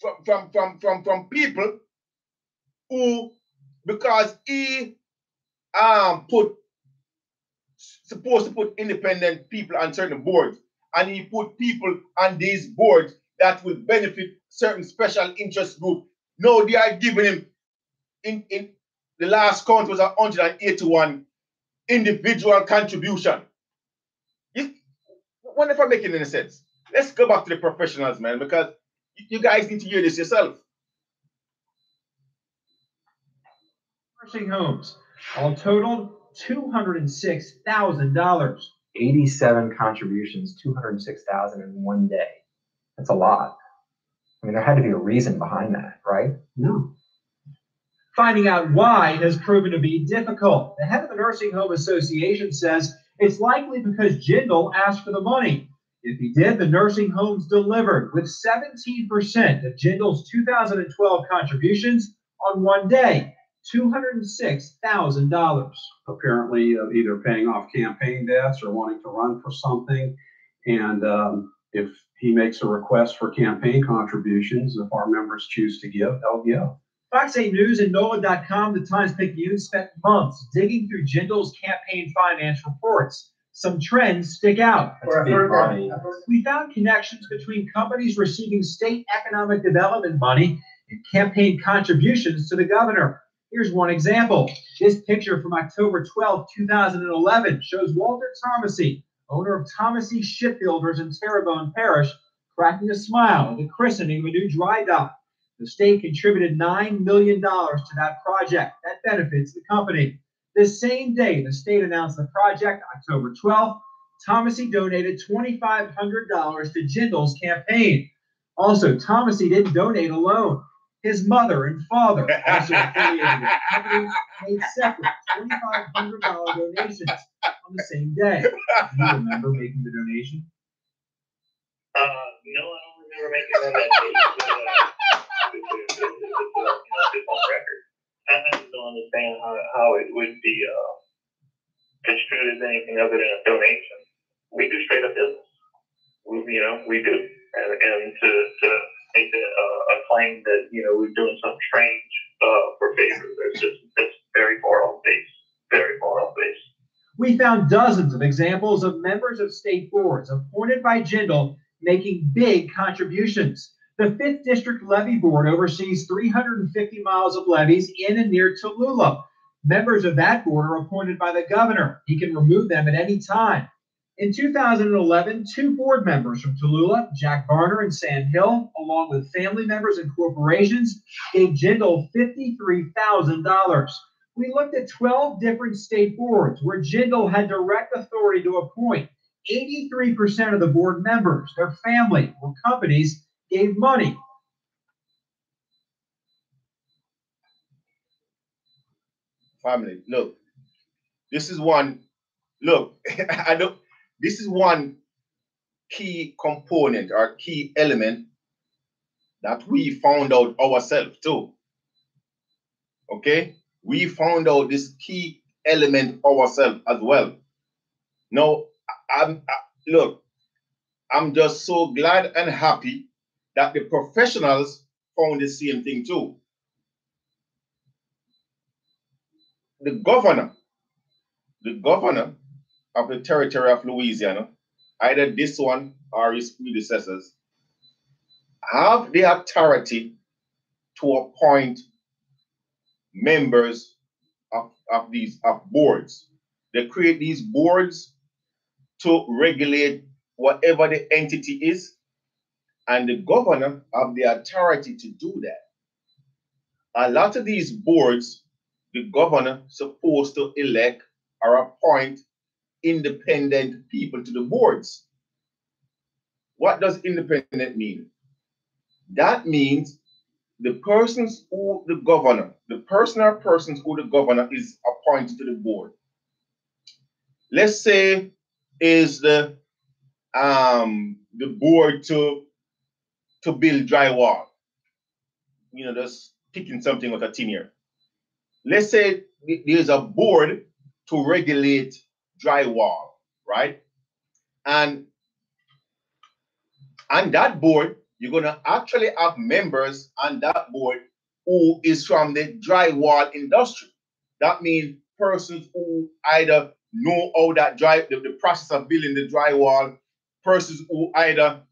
from people who, because he supposed to put independent people on certain boards, and he put people on these boards that will benefit certain special interest group. No, they are giving him in the last count was 181 individual contribution. Wonder if I'm making any sense. Let's go back to the professionals, man, because you guys need to hear this yourself. Nursing homes, all totaled $206,000. 87 contributions, 206,000 in one day. That's a lot. I mean, there had to be a reason behind that, right? No. Finding out why has proven to be difficult. The head of the Nursing Home Association says it's likely because Jindal asked for the money. If he did, the nursing homes delivered, with 17% of Jindal's 2012 contributions on one day, $206,000. Apparently, either paying off campaign debts or wanting to run for something. And if he makes a request for campaign contributions, if our members choose to give, they'll give. Fox 8 News and NOLA.com, the Times-Picayune, spent months digging through Jindal's campaign finance reports. Some trends stick out. We found connections between companies receiving state economic development money and campaign contributions to the governor. Here's one example. This picture from October 12, 2011 shows Walter Thomasy, owner of Thomasy Shipbuilders in Terrebonne Parish, cracking a smile at the christening of a new dry dock. The state contributed $9 million to that project. That benefits the company. This same day, the state announced the project, October 12th. Thomasy donated $2,500 to Jindal's campaign. Also, Thomasy didn't donate alone. His mother and father, also affiliated with the company, made separate $2,500 donations on the same day. Do you remember making the donation? No, I don't remember making that donation. It's on record. I just don't understand how it would be construed as anything other than a donation. We do straight up business. We do. And to make a claim that, we're doing something strange for favor, that's very far off base. Very far off base. We found dozens of examples of members of state boards appointed by Jindal making big contributions. The 5th District Levee Board oversees 350 miles of levees in and near Tallulah. Members of that board are appointed by the governor. He can remove them at any time. In 2011, 2 board members from Tallulah, Jack Varner and Sand Hill, along with family members and corporations, gave Jindal $53,000. We looked at 12 different state boards where Jindal had direct authority to appoint. 83% of the board members, their family or companies, gave money. Family, look, this is one key component or key element that we found out ourselves too. Okay? We found out this key element ourselves as well. Now, I'm just so glad and happy that the professionals found the same thing too. The governor of the territory of Louisiana, either this one or his predecessors, have the authority to appoint members of boards. They create these boards to regulate whatever the entity is, and the governor have the authority to do that. A lot of these boards, the governor supposed to elect or appoint independent people to the boards. What does independent mean? That means the persons who the governor, the person or persons who the governor is appointed to the board. Let's say is the board to build drywall. You know, just picking something out of thin air. Let's say there's a board to regulate drywall, right? And on that board, you're going to actually have members on that board who is from the drywall industry. That means persons who either know how that the process of building the drywall, persons who either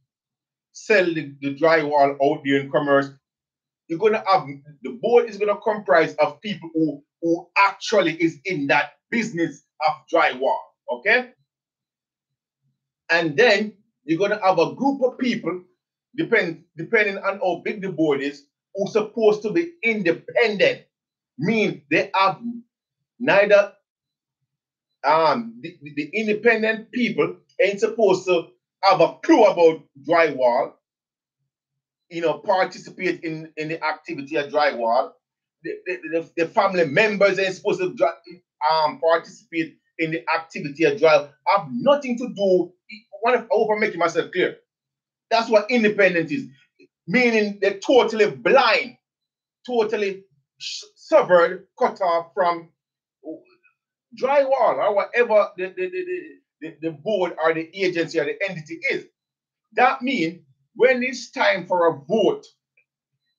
sell the drywall out there in commerce. You're going to have, the board is going to comprise of people who actually is in that business of drywall, okay? And then you're going to have a group of people, depending on how big the board is, who's supposed to be independent. Mean they have neither, the independent people ain't supposed to have a clue about drywall, you know, participate in the activity of drywall. The family members ain't supposed to participate in the activity of drywall. Have nothing to do. I hope I'm making myself clear. That's what independence is. Meaning they're totally blind, totally severed, cut off from drywall or whatever the board or the agency or the entity is. That means when it's time for a vote,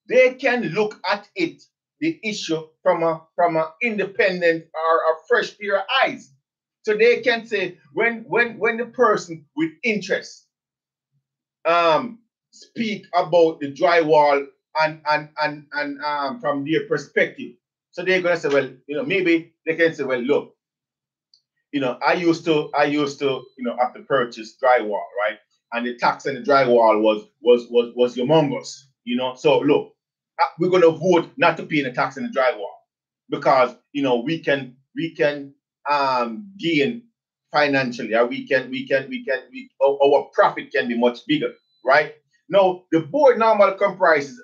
they can look at it, the issue, from an independent or a fresh pair of eyes. So they can say when the person with interest speak about the drywall and from their perspective. So they're gonna say, well, you know, maybe they can say, well, look, you know, I used to, you know, have to purchase drywall, right? And the tax on the drywall was humongous, you know. So look, we're gonna vote not to pay the tax on the drywall because, you know, we can gain financially, or our profit can be much bigger, right? Now the board normally comprises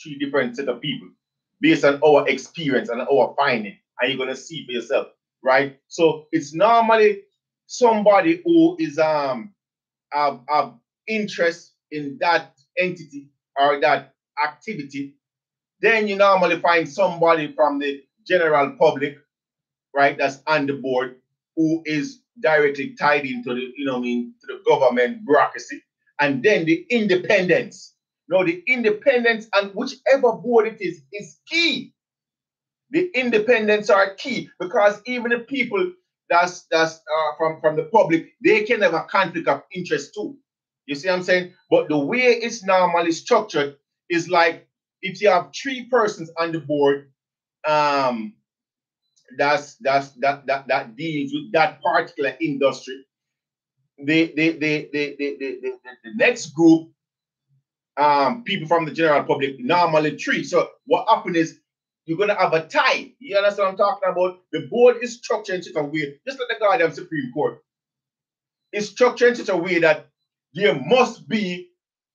three different set of people based on our experience and our finding, and you're gonna see for yourself, right? So it's normally somebody who is have interest in that entity or that activity. Then you normally find somebody from the general public, right, that's on the board, who is directly tied into the, you know what I mean, to the government bureaucracy. And then the independence. Now the independence and whichever board it is key. The independents are key because even the people that's from the public, they can have a conflict of interest too. You see what I'm saying? But the way it's normally structured is like if you have three persons on the board, that deals with that particular industry. The next group, people from the general public, normally three. So what happens is you're gonna have a tie. You understand what I'm talking about? The board is structured in such a way, just like the goddamn Supreme Court. It's structured in such a way that there must be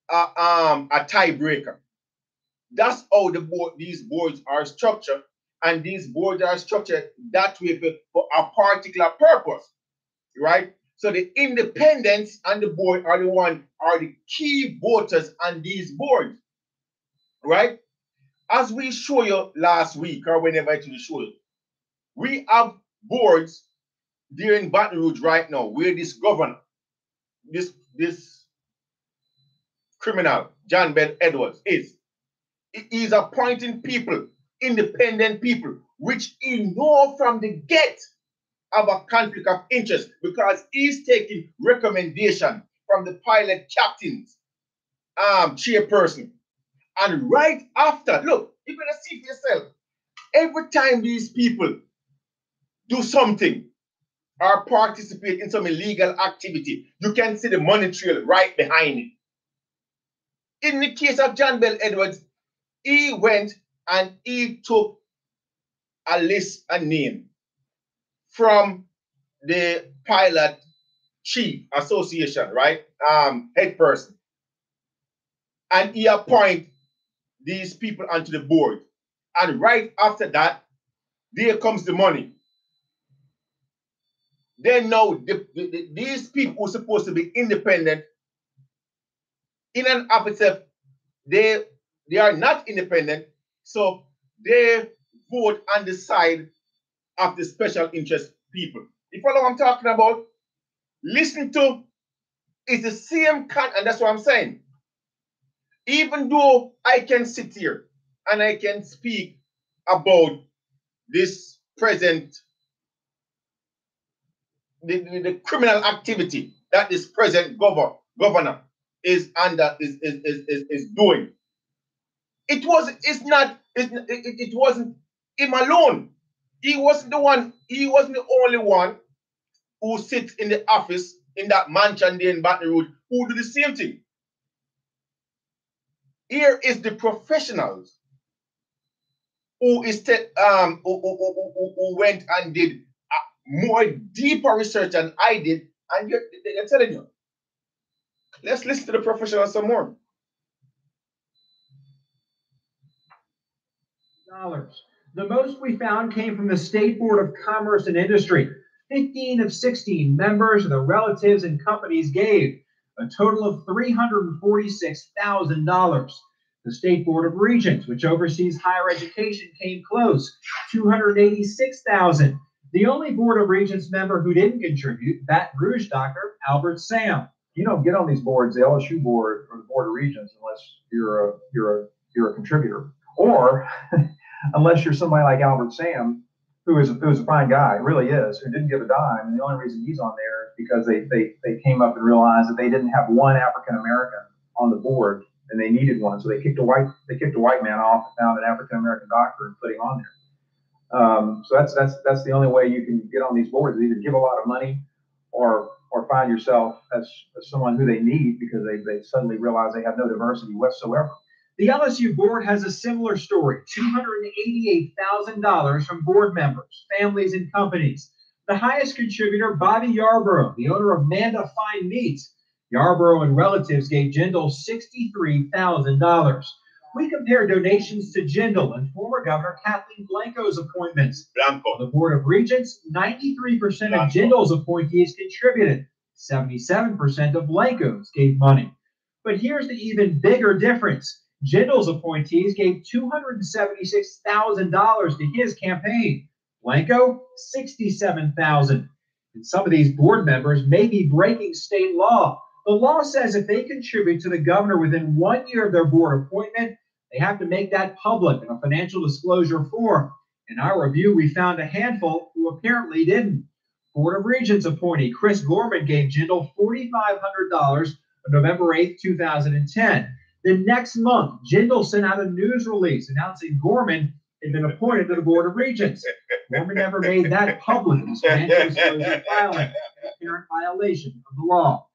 a tiebreaker. That's how these boards are structured, and these boards are structured that way for a particular purpose, right? So the independents on the board are the key voters on these boards, right? As we show you last week or whenever I show you, we have boards there in Baton Rouge right now where this governor, this criminal, John Bell Edwards, is appointing people, independent people, which he know from the get have a conflict of interest because he's taking recommendation from the pilot captain's chairperson. And right after, look, you're gonna see for yourself, every time these people do something, or participate in some illegal activity, you can see the money trail right behind it. In the case of John Bell Edwards, he went and he took a list, a name from the pilot chief association, right? Head person. And he appoint these people onto the board. And right after that, there comes the money. Then now, these people who are supposed to be independent, in and of itself, they are not independent, so they vote on the side of the special interest people. You follow what I'm talking about? Listen to, it's the same and that's what I'm saying. Even though I can sit here and I can speak about this present, the criminal activity that this present governor is doing. It wasn't him alone. He wasn't the only one who sits in the office in that mansion there in Baton Rouge who do the same thing. Here is the professionals who went and did more deeper research than I did, and they're telling you. Let's listen to the professionals some more. The most we found came from the State Board of Commerce and Industry. 15 of 16 members of the relatives and companies gave a total of $346,000. The State Board of Regents, which oversees higher education, came close, $286,000. The only Board of Regents member who didn't contribute, Baton Rouge Dr. Albert Sam. You don't get on these boards, the LSU board or the Board of Regents, unless you're a contributor, or unless you're somebody like Albert Sam, who is a fine guy, really is, who didn't give a dime. And the only reason he's on there is because they came up and realized that they didn't have one African American on the board, and they needed one, so they kicked a white man off and found an African American doctor and put him on there. So that's the only way you can get on these boards, is either give a lot of money or find yourself as someone who they need because they suddenly realize they have no diversity whatsoever. The LSU board has a similar story, $288,000 from board members, families, and companies. The highest contributor, Bobby Yarborough, the owner of Manda Fine Meats. Yarborough and relatives gave Jindal $63,000. We compared donations to Jindal and former Governor Kathleen Blanco's appointments. On the Board of Regents, 93% of Jindal's appointees contributed. 77% of Blanco's gave money. But here's the even bigger difference. Jindal's appointees gave $276,000 to his campaign. Blanco, $67,000. And some of these board members may be breaking state law. The law says if they contribute to the governor within 1 year of their board appointment, they have to make that public in a financial disclosure form. In our review, we found a handful who apparently didn't. Board of Regents appointee Chris Gorman gave Jindal $4,500 on November 8, 2010. The next month, Jindal sent out a news release announcing Gorman had been appointed to the Board of Regents. Gorman never made that public in his financial disclosure filing, an apparent violation of the law.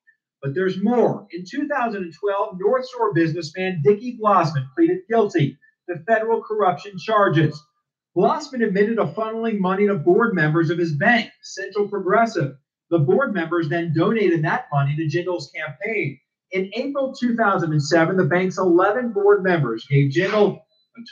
But there's more. In 2012, North Shore businessman Dickie Blossman pleaded guilty to federal corruption charges. Blossman admitted to funneling money to board members of his bank, Central Progressive. The board members then donated that money to Jindal's campaign. In April 2007, the bank's 11 board members gave Jindal a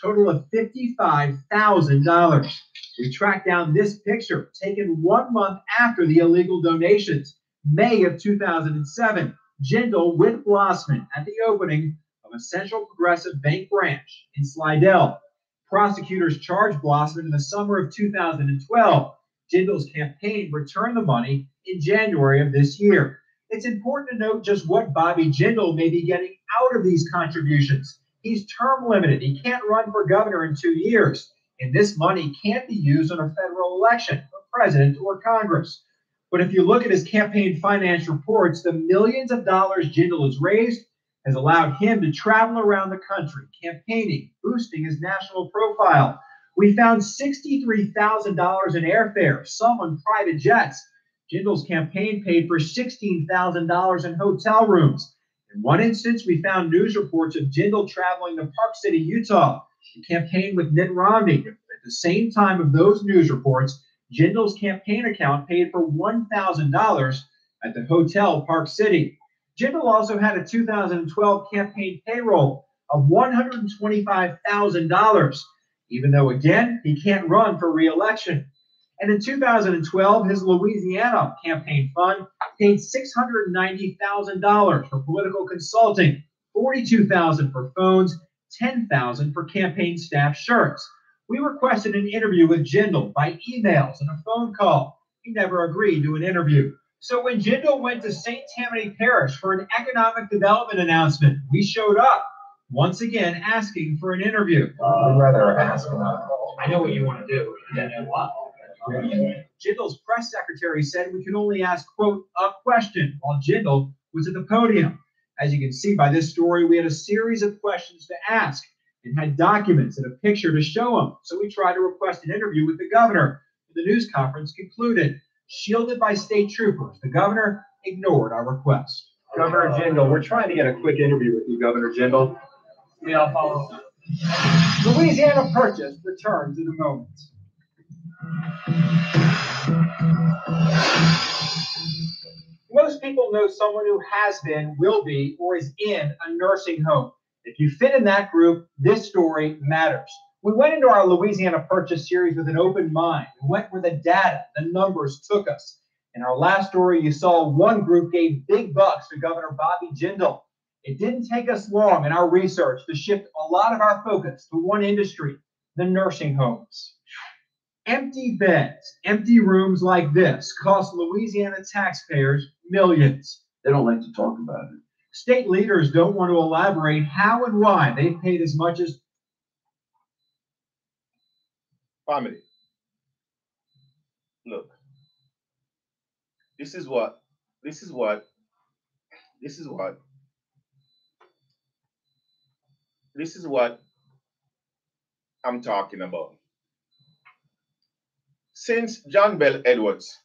total of $55,000. We tracked down this picture taken 1 month after the illegal donations. May of 2007, Jindal with Blossman at the opening of a Central Progressive Bank branch in Slidell. Prosecutors charged Blossman in the summer of 2012. Jindal's campaign returned the money in January of this year. It's important to note just what Bobby Jindal may be getting out of these contributions. He's term limited. He can't run for governor in 2 years, and this money can't be used in a federal election for president or Congress. But if you look at his campaign finance reports, the millions of dollars Jindal has raised has allowed him to travel around the country, campaigning, boosting his national profile. We found $63,000 in airfare, some on private jets. Jindal's campaign paid for $16,000 in hotel rooms. In one instance, we found news reports of Jindal traveling to Park City, Utah, to campaign with Mitt Romney. At the same time of those news reports, Jindal's campaign account paid for $1,000 at the Hotel Park City. Jindal also had a 2012 campaign payroll of $125,000, even though, again, he can't run for re-election. And in 2012, his Louisiana campaign fund paid $690,000 for political consulting, $42,000 for phones, $10,000 for campaign staff shirts. We requested an interview with Jindal by emails and a phone call. He never agreed to an interview. So when Jindal went to St. Tammany Parish for an economic development announcement, we showed up, once again asking for an interview. I'd rather ask him. I know what you want to do. Jindal's press secretary said we could only ask, quote, a question while Jindal was at the podium. As you can see by this story, we had a series of questions to ask and had documents and a picture to show them. So we tried to request an interview with the governor. The news conference concluded. Shielded by state troopers, the governor ignored our request. Governor Jindal, we're trying to get a quick interview with you, Governor Jindal. May I follow up? Louisiana Purchase returns in a moment. Most people know someone who has been, will be, or is in a nursing home. If you fit in that group, this story matters. We went into our Louisiana Purchase series with an open mind. We went where the data, the numbers took us. In our last story, you saw one group gave big bucks to Governor Bobby Jindal. It didn't take us long in our research to shift a lot of our focus to one industry, the nursing homes. Empty beds, empty rooms like this cost Louisiana taxpayers millions. They don't like to talk about it. State leaders don't want to elaborate how and why they've paid as much as family. Look, this is what I'm talking about. Since John Bell Edwards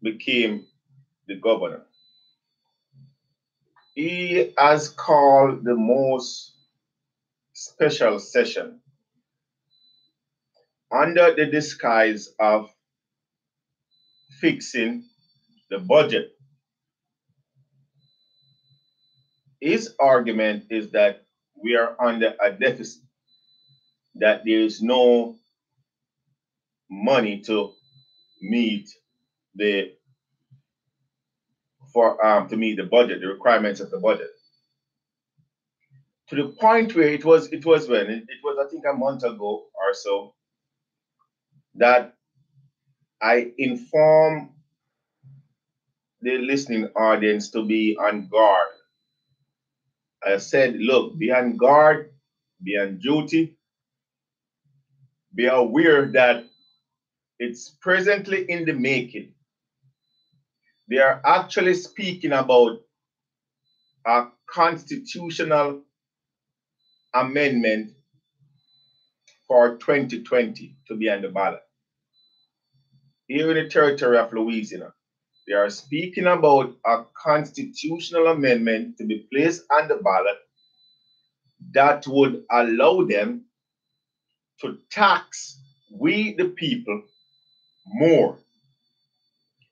became the governor, he has called the most special session under the disguise of fixing the budget. His argument is that we are under a deficit, that there is no money to meet the budget, the requirements of the budget. To the point where it was I think a month ago or so that I informed the listening audience to be on guard. I said, look, be on guard, be on duty, be aware that it's presently in the making. They are actually speaking about a constitutional amendment for 2020 to be on the ballot. Here in the territory of Louisiana, they are speaking about a constitutional amendment to be placed on the ballot that would allow them to tax we the people more.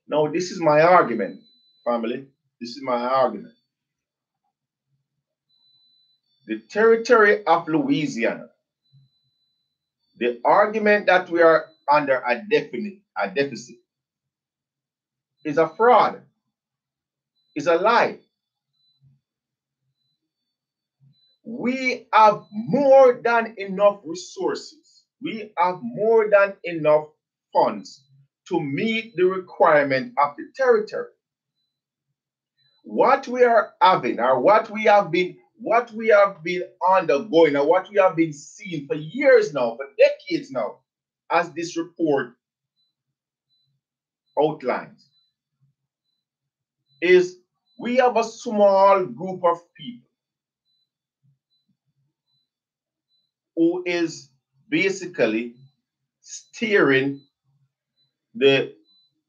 Now, this is my argument, family. This is my argument. The territory of Louisiana, the argument that we are under a deficit is a fraud, is a lie. We have more than enough resources. We have more than enough funds to meet the requirement of the territory. What we are having, or what we have been undergoing, or what we have been seeing for years now, for decades now, as this report outlines, is we have a small group of people who is basically steering the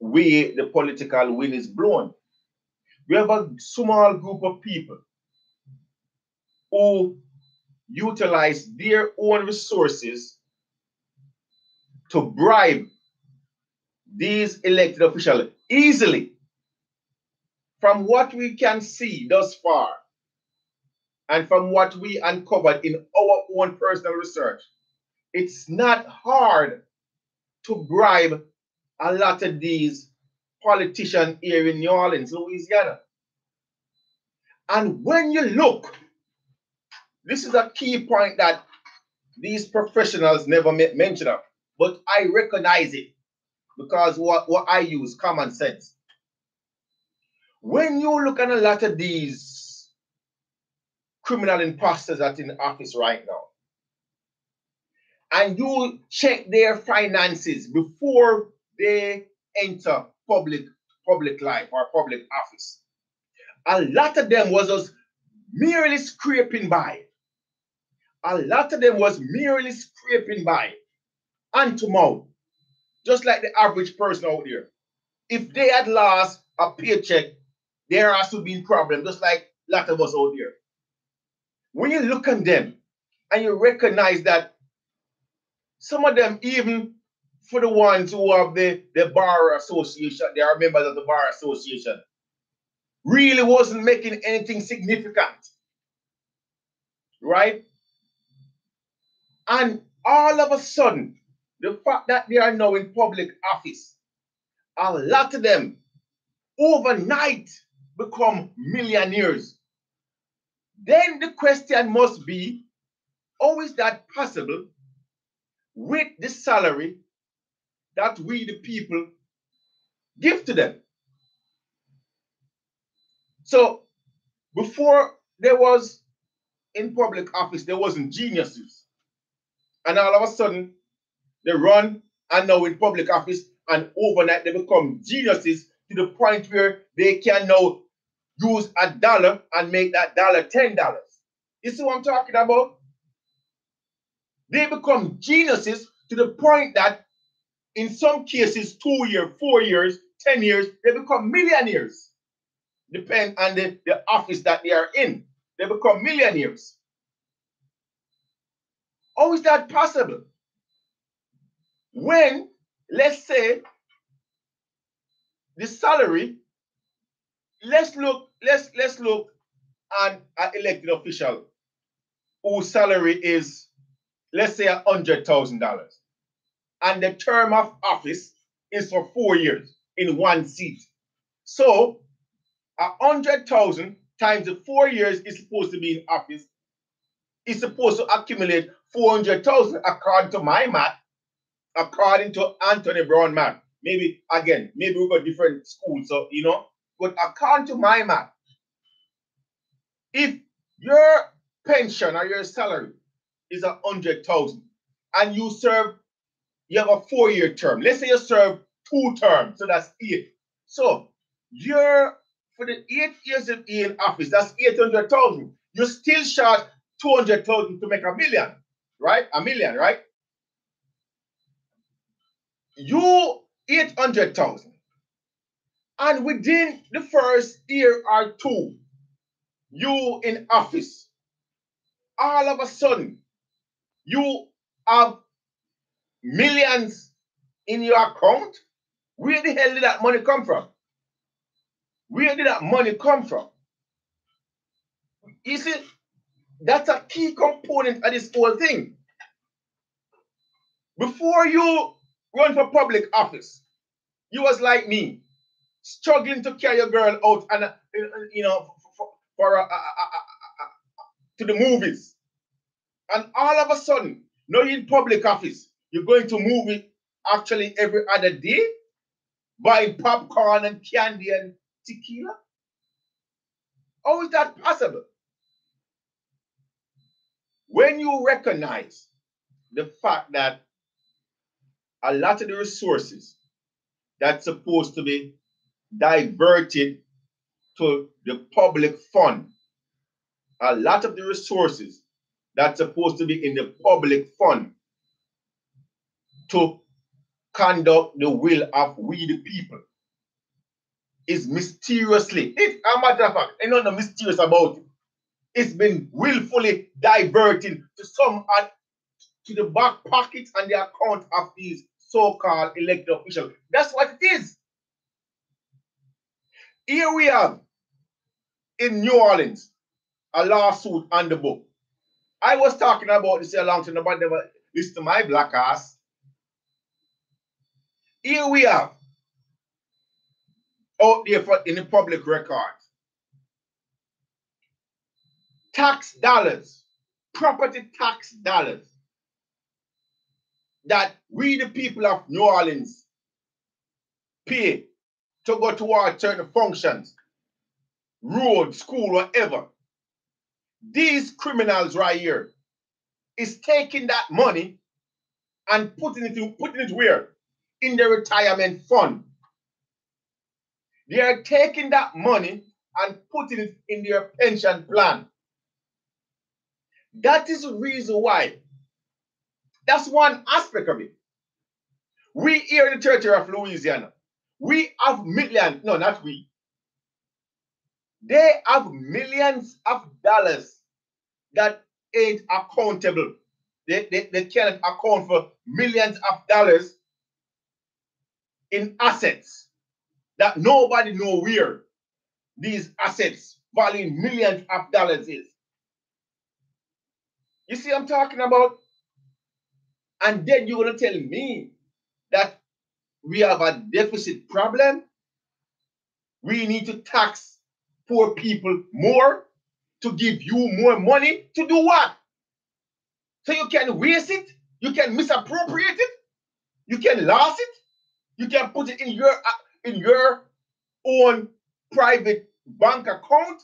way the political wind is blowing. We have a small group of people who utilize their own resources to bribe these elected officials easily. From what we can see thus far, and from what we uncovered in our own personal research, it's not hard to bribe a lot of these politicians here in New Orleans, Louisiana. And when you look, this is a key point that these professionals never mention of, but I recognize it because what I use, common sense. When you look at a lot of these criminal imposters that's in office right now, and you check their finances before they enter public life or public office, a lot of them was just merely scraping by. A lot of them was merely scraping by, hand to mouth, just like the average person out there. If they had lost a paycheck, there has to be a problem, just like a lot of us out there. When you look at them and you recognize that some of them, even for the ones who have the bar association, they are members of the bar association, really wasn't making anything significant, right? And all of a sudden, the fact that they are now in public office, a lot of them overnight become millionaires. Then the question must be, how is that possible with the salary that we the people give to them? So before there was in public office, there wasn't geniuses. And all of a sudden, they run and now in public office, and overnight they become geniuses to the point where they can now use $1 and make that dollar $10. You see what I'm talking about? They become geniuses to the point that in some cases, 2 years, 4 years, 10 years, they become millionaires. Depend on the office that they are in. They become millionaires. How is that possible? When, let's say, the salary, let's look at an elected official whose salary is, let's say, $100,000. And the term of office is for 4 years in one seat. So 100,000 times the 4 years is supposed to be in office. It's supposed to accumulate 400,000 according to my math, according to Anthony Brown math. Maybe we got different schools, so but according to my math, if your pension or your salary is 100,000 and you have a 4-year term. Let's say you serve 2 terms, so that's 8. So for the 8 years in office, that's 800,000. You're still short 200,000 to make $1 million, right? $1 million, right? You 800,000, and within the first year or 2, you in office, all of a sudden, you have millions in your account. Where the hell did that money come from? Where did that money come from? You see, that's a key component of this whole thing. Before you run for public office, you was like me, struggling to carry a girl out and to the movies. And all of a sudden, now you're in public office, you're going to movie actually every other day, buying popcorn and candy and tequila. How is that possible? When you recognize the fact that a lot of the resources that's supposed to be diverted to the public fund, a lot of the resources that's supposed to be in the public fund to conduct the will of we the people. It's mysteriously, it's a matter of fact, ain't nothing mysterious about it. It's been willfully diverting to some to the back pockets and the account of these so-called elected officials. That's what it is. Here we have in New Orleans a lawsuit on the book. I was talking about this a long time, nobody never listened to my black ass. Here we have out there in the public record tax dollars, property tax dollars that we the people of New Orleans pay to go towards certain functions, road, school, whatever. These criminals right here is taking that money and putting it where? In the retirement fund. They are taking that money and putting it in their pension plan. That is the reason why. That's one aspect of it. We here in the territory of Louisiana, we have millions, no, not we. They have millions of dollars that ain't accountable. They can't account for millions of dollars in assets that nobody know where these assets valuing millions of dollars is. You see what I'm talking about? And then you're going to tell me that we have a deficit problem? We need to tax poor people more to give you more money to do what? So you can waste it? You can misappropriate it? You can lose it? You can put it in your own private bank account?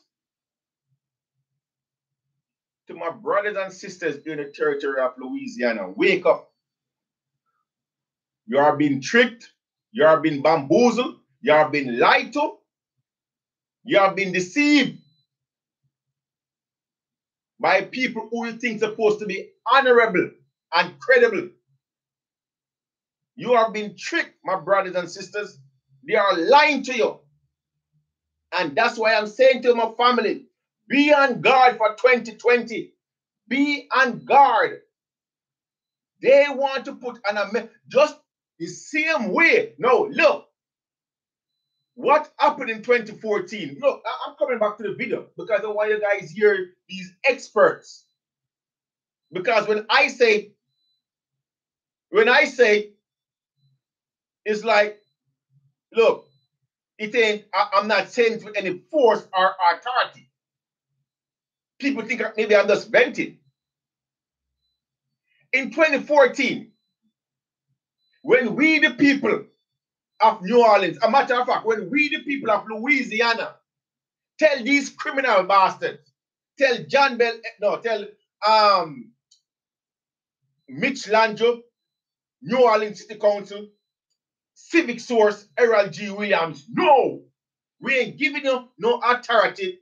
To my brothers and sisters in the territory of Louisiana, wake up. You are being tricked. You are being bamboozled. You are being lied to. You are being deceived by people who you think are supposed to be honorable and credible. You are being tricked, my brothers and sisters. They are lying to you. And that's why I'm saying to my family, be on guard for 2020. Be on guard. They want to put just the same way. No, look. What happened in 2014? Look, I'm coming back to the video because I want you guys hear these experts. Because when I say, it's like, look, it ain't, I'm not saying with any force or authority. People think maybe I'm just venting. In 2014, when we the people of New Orleans, a matter of fact, when we the people of Louisiana tell these criminal bastards, tell John Bell, no, tell Mitch Lange, New Orleans City Council, Civic Source, Harold G. Williams, no, we ain't giving you no authority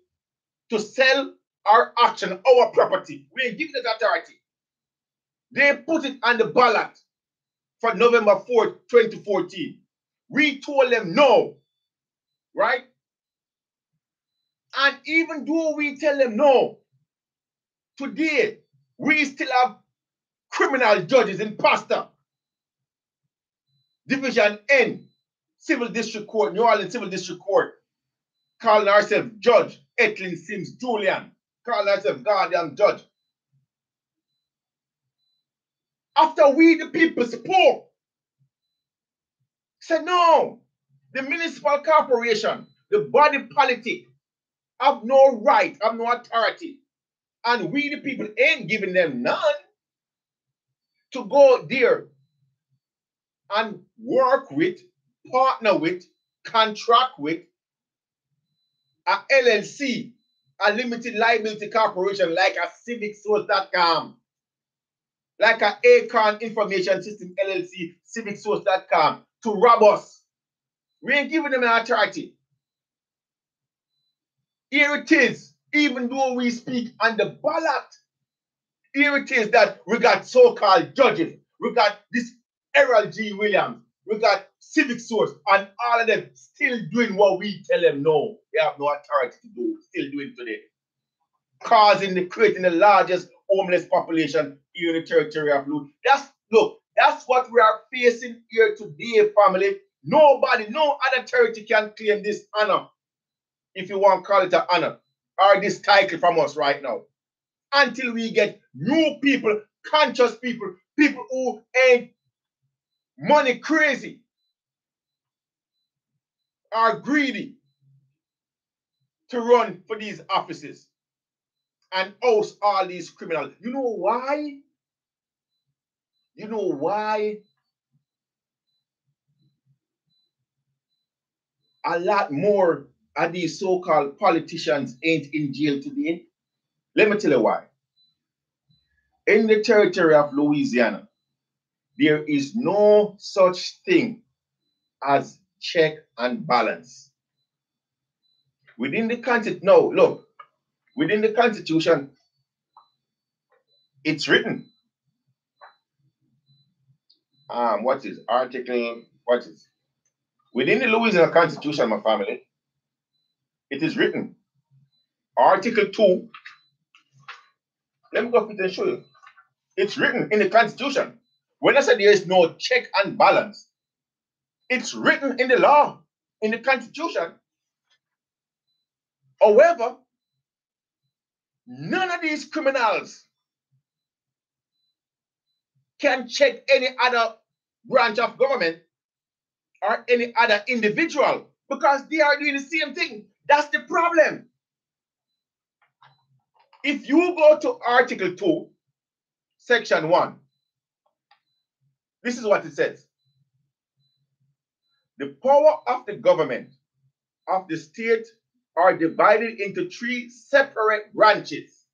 to sell our action, our property. We ain't giving that authority. They put it on the ballot for November 4th, 2014. We told them no, right? And even though we tell them no, today we still have criminal judges in Pastor, Division N, Civil District Court, New Orleans Civil District Court, calling ourselves Judge Etlin Sims Julian, calling ourselves Guardian Judge. After we the people spoke, said no, the municipal corporation, the body politic, have no right, have no authority. And we the people ain't giving them none to go there and work with, partner with, contract with a LLC, a limited liability corporation like a civicsource.com, like a Acorn Information System LLC, civicsource.com, to rob us. We ain't giving them an authority. Here it is, even though we speak on the ballot, here it is that we got so-called judges. We got this Harold G. Williams. we got civic source, and all of them still doing what we tell them no. They have no authority to do, still doing today. Creating the largest homeless population here in the territory of Louisiana. That's what we are facing here today, family. Nobody, no other territory can claim this honor, if you want to call it an honor, or this title from us right now. Until we get new people, conscious people, people who ain't money crazy, are greedy to run for these offices and oust all these criminals. You know why? You know why? A lot more of these so-called politicians ain't in jail today. Let me tell you why. In the territory of Louisiana, there is no such thing as check and balance. Within the Constitution, no, look, within the Constitution, it's written. What is article? What is within the Louisiana Constitution, my family? It is written. Article 2. Let me go up and show you. It's written in the Constitution. When I said there is no check and balance, it's written in the law, in the Constitution. However, none of these criminals can check any other branch of government or any other individual because they are doing the same thing. That's the problem. If you go to Article 2, Section 1, this is what it says. The power of the government of the state are divided into 3 separate branches: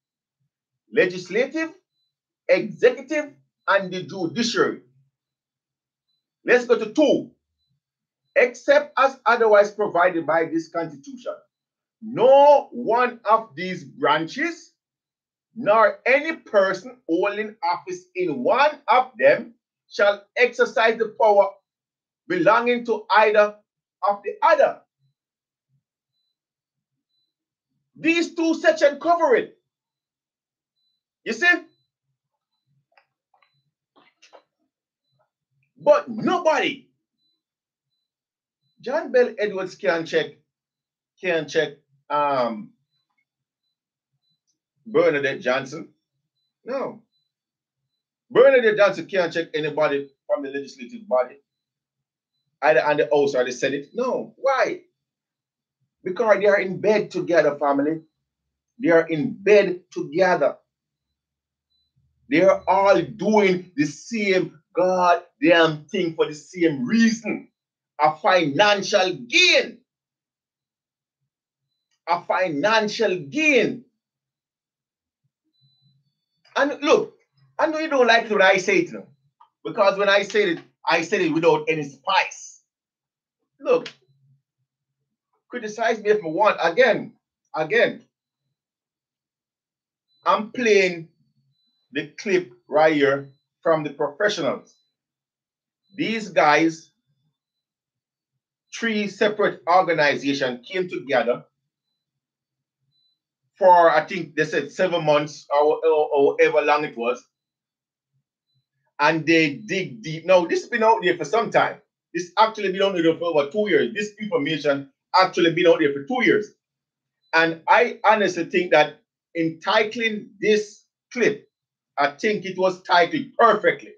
legislative, executive, and the judiciary. Let's go to 2. Except as otherwise provided by this Constitution, no one of these branches, nor any person holding office in one of them, shall exercise the power belonging to either of the other. These 2 sections cover it. You see? But nobody, John Bell Edwards can check Bernadette Johnson. No. Bernadette Johnson can't check anybody from the legislative body, either on the House or the Senate. No. Why? Because they are in bed together, family. They are in bed together. They are all doing the same goddamn thing for the same reason. A financial gain. A financial gain. And look, I know you don't like it when I say it now, because when I said it without any spice. Look, criticize me if you want. Again, I'm playing the clip right here from the professionals. These guys, 3 separate organizations came together for, I think they said 7 months or however long it was. And they dig deep. Now, this has been out there for some time. This actually been out there for over 2 years. This information actually been out there for 2 years. And I honestly think that in titling this clip, I think it was titled perfectly.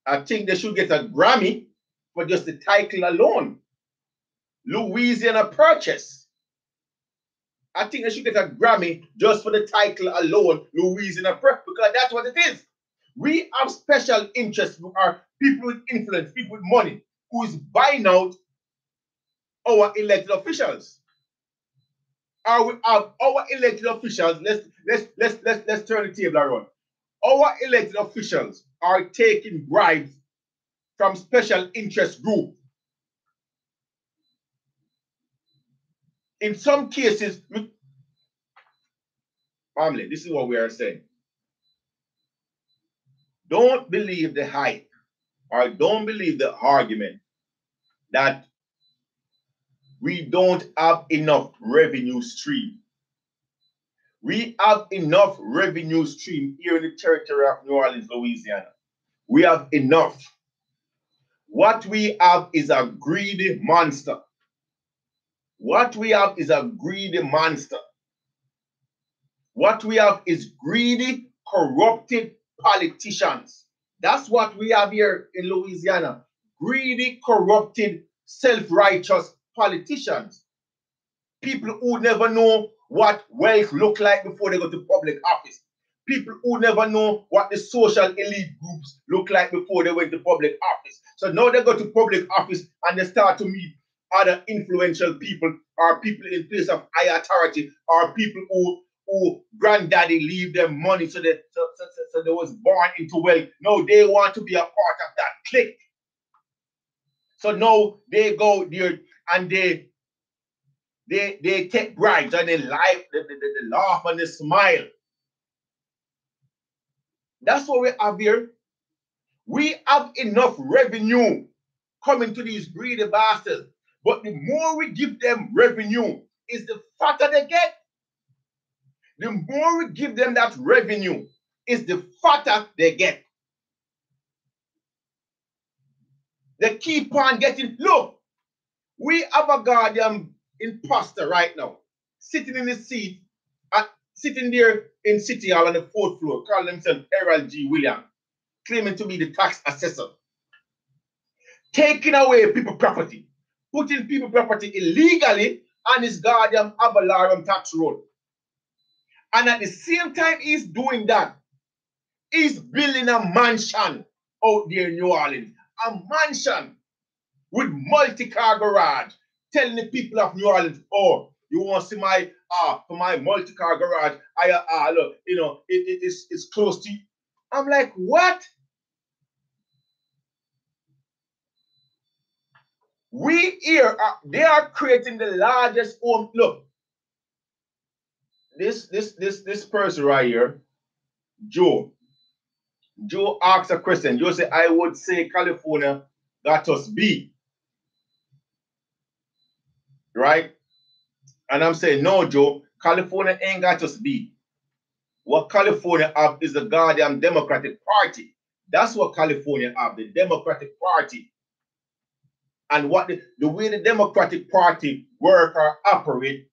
I think they should get a Grammy for just the title alone. Louisiana Purchase. I think they should get a Grammy just for the title alone, Louisiana Purchase, because that's what it is. We have special interests who are people with influence, people with money, who is buying out our elected officials. Or we have our elected officials. Let's turn the table around. Our elected officials are taking bribes from special interest groups. In some cases, family, this is what we are saying. Don't believe the hype. or don't believe the argument that we don't have enough revenue stream. We have enough revenue stream here in the territory of New Orleans, Louisiana. We have enough. What we have is a greedy monster. What we have is a greedy monster. What we have is greedy, corrupted politicians. That's what we have here in Louisiana. Greedy, corrupted, self-righteous politicians. People who never know what wealth look like before they go to public office. People who never know what the social elite groups look like before they went to public office. So now they go to public office and they start to meet other influential people or people in place of high authority or people who granddaddy leave them money so they was born into wealth. No, they want to be a part of that clique. So now they go there and they take bribes and they laugh and they smile. That's what we have here. We have enough revenue coming to these greedy bastards. But the more we give them revenue, is the fatter they get. The more we give them that revenue, is the fatter they get. They keep on getting, look, we have a goddamn imposter right now, sitting in the seat, sitting there in City Hall on the 4th floor, calling himself Harold G. Williams, claiming to be the tax assessor, taking away people's property, putting people's property illegally on his goddamn Abalarum tax road. And at the same time he's doing that, he's building a mansion out there in New Orleans, a mansion with multi-car garage, telling the people of New Orleans, oh, you want to see my for my multi-car garage, look, you know, it's close to you. I'm like, what? We here they are creating the largest home. Look, this person right here, Joe asks a question. Joe say, I would say California got us beat. Right? And I'm saying, no, Joe, California ain't got us beat. What California have is the goddamn Democratic Party. That's what California have, the Democratic Party. And what the way the Democratic Party work or operate,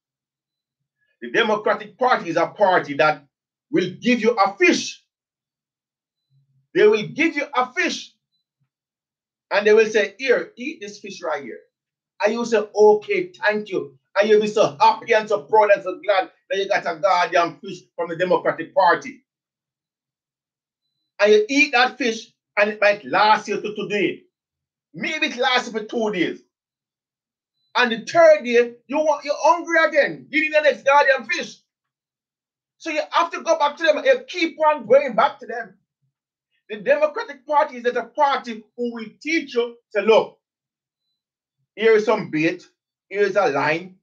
the Democratic Party is a party that will give you a fish. They will give you a fish. And they will say, here, eat this fish right here. And you say, okay, thank you. And you'll be so happy and so proud and so glad that you got a goddamn fish from the Democratic Party. And you eat that fish and it might last you to today. Maybe it lasts you for 2 days. And the 3rd day, you're hungry again. You need the next goddamn fish. So you have to go back to them. You keep on going back to them. The Democratic Party is a party who will teach you, say, look, here is some bait, here is a line,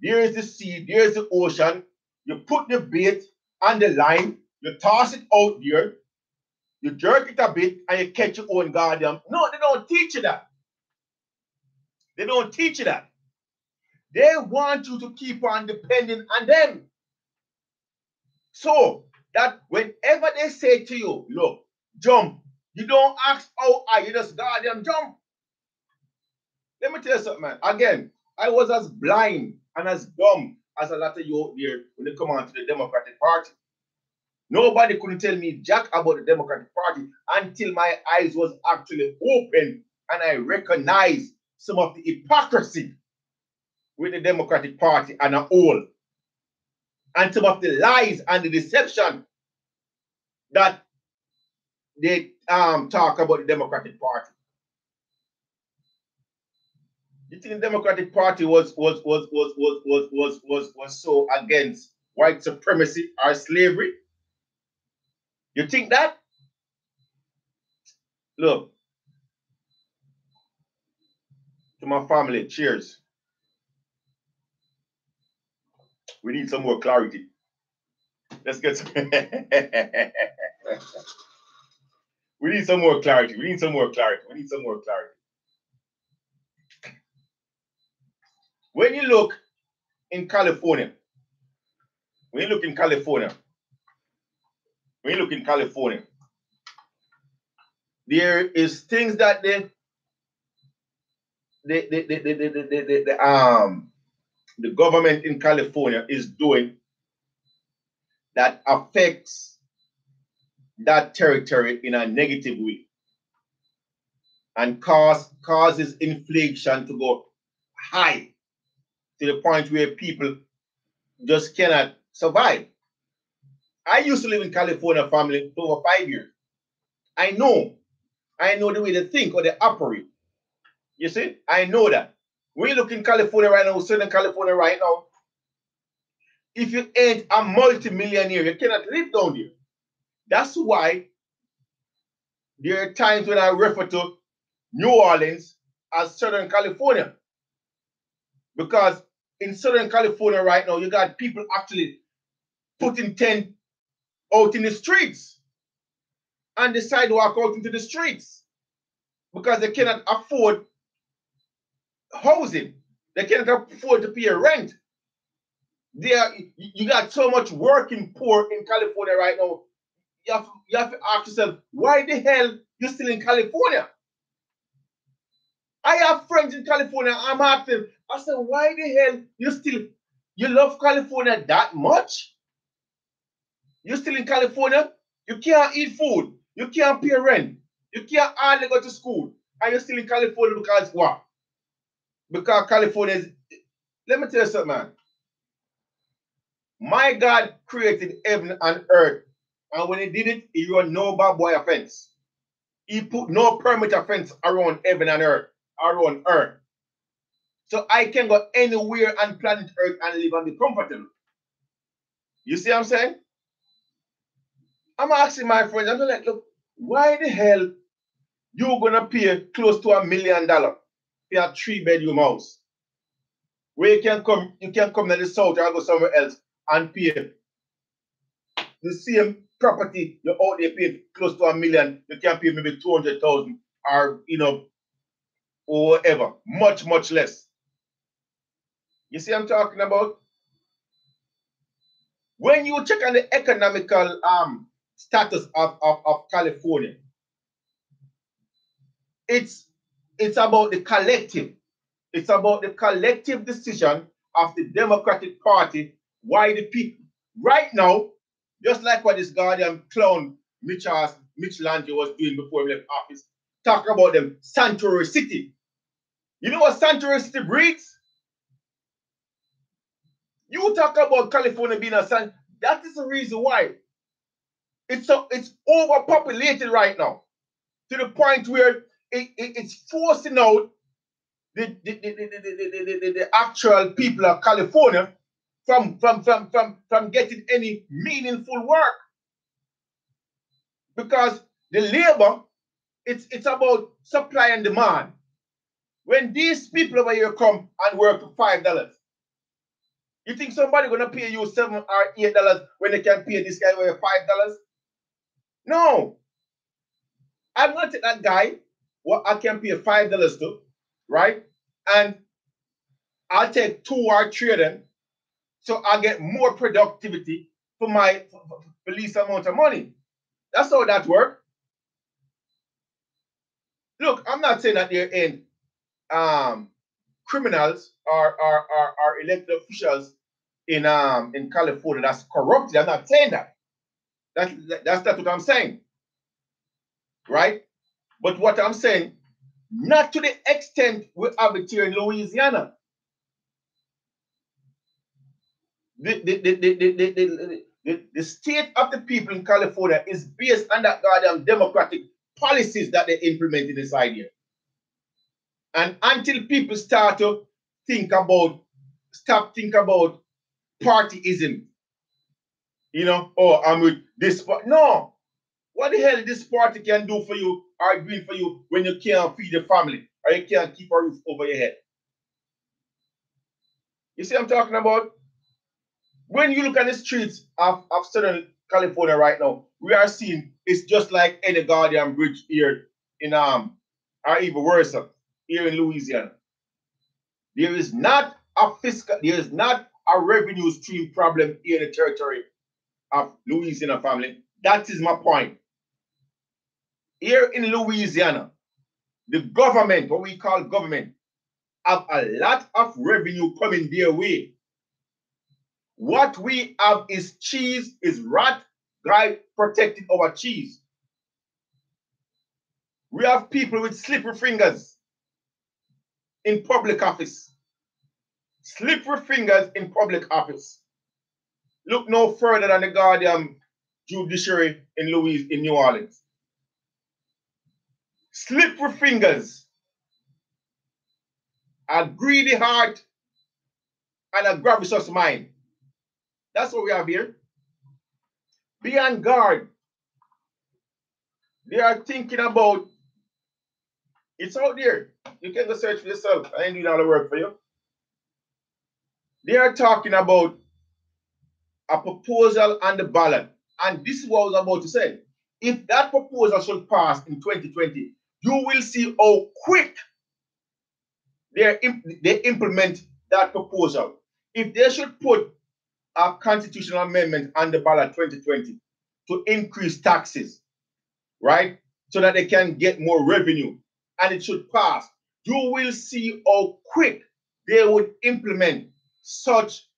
here is the sea, there is the ocean. You put the bait on the line, you toss it out there, you jerk it a bit, and you catch your own goddamn. No, they don't teach you that. They don't teach you that. They want you to keep on depending on them. So that whenever they say to you, look, jump, you don't ask how high, you just goddamn jump. Let me tell you something, man. Again, I was as blind and as dumb as a lot of you out there when they come on to the Democratic Party. Nobody couldn't tell me jack about the Democratic Party until my eyes was actually open and I recognized some of the hypocrisy with the Democratic Party and a whole, and some of the lies and the deception that they talk about the Democratic Party. You think the Democratic Party was so against white supremacy or slavery? You think that? Look, to my family, cheers. We need some more clarity. Let's get some. We need some more clarity. We need some more clarity. We need some more clarity. When you look in California, when you look in California, there is things that the government in California is doing that affects that territory in a negative way and causes inflation to go high to the point where people just cannot survive. I used to live in California, family, for over 5 years. I know the way they think or they operate. You see, I know that. When you look in California right now, Southern California right now, if you ain't a multi-millionaire, you cannot live down there. That's why there are times when I refer to New Orleans as Southern California. Because in Southern California right now, you got people actually putting tent out in the streets and the sidewalk out into the streets because they cannot afford housing. They cannot afford to pay rent. You got so much working poor in California right now. You have to ask yourself, why the hell you still in California? I have friends in California. I'm asking, I said, why the hell you love California that much? You're still in California? You can't eat food. You can't pay rent. You can't hardly go to school. And you're still in California because what? Because California is, let me tell you something, man. My God created heaven and earth. And when he did it, he run no bad boy offense. He put no permit offense around heaven and earth, around earth. So I can go anywhere on planet earth and live and be comfortable. You see what I'm saying? I'm asking my friends, I'm like, look, why the hell you gonna pay close to $1 million for a 3-bedroom house? Where you can come to the south or go somewhere else and pay the same property you're out there paying close to $1 million, you can pay maybe 200,000 or or whatever. Much, much less. You see what I'm talking about? When you check on the economical status of California, it's about the collective. It's about the collective decision of the Democratic Party. Why the people right now, just like what this goddamn clown Mitch Lange was doing before he left office, talk about them Sanctuary City. You know what Sanctuary City breeds? You talk about California being a sanctuary. That is the reason why it's overpopulated right now, to the point where it's forcing out the actual people of California from getting any meaningful work. Because the labor, it's about supply and demand. When these people over here come and work for $5, you think somebody gonna pay you $7 or $8 when they can pay this guy over $5? No. I'm gonna take that guy what I can pay $5 to, right? And I'll take 2 or 3 of them, so I get more productivity for my for least amount of money. That's how that works. Look, I'm not saying that there ain't criminals or elected officials in California that's corrupted. I'm not saying that. That's not what I'm saying. Right? But what I'm saying, not to the extent we have it here in Louisiana. The state of the people in California is based on that goddamn democratic policies that they implement in this idea. And until people start to stop thinking about partyism, I'm with this party. No. What the hell this party can do for you or doing for you when you can't feed your family or you can't keep a roof over your head? You see what I'm talking about? When you look at the streets of Southern California right now, we are seeing It's just like any Guardian Bridge here in or even worse, here in Louisiana. There is not a revenue stream problem here in the territory of Louisiana, family. That is my point. Here in Louisiana, the government, what we call government, have a lot of revenue coming their way. What we have is cheese, is rat guy protecting our cheese. We have people with slippery fingers in public office. Slippery fingers in public office. Look no further than the Guardian judiciary in New Orleans. Slippery fingers, a greedy heart, and a gracious mind. That's what we have here. Be on guard. They are thinking about, it's out there. You can go search for yourself. I ain't doing all the work for you. They are talking about a proposal on the ballot. And this is what I was about to say. If that proposal should pass in 2020, you will see how quick they implement that proposal. If they should put a constitutional amendment on the ballot 2020 to increase taxes, right, so that they can get more revenue, and it should pass, you will see how quick they would implement such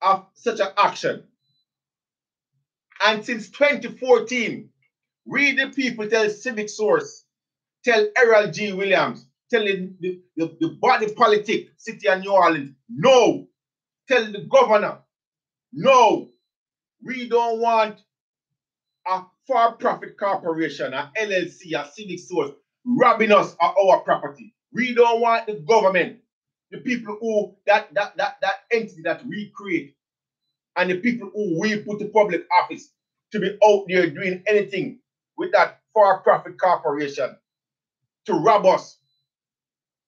an action. And since 2014, we the people tell Civic Source, tell Errol G. Williams, tell the body politic, City of New Orleans, no. Tell the governor, no. We don't want a for-profit corporation, a LLC, a Civic Source, robbing us of our property. We don't want the government, the people who, that entity that we create, and the people who we put to public office to be out there doing anything with that for-profit corporation to rob us.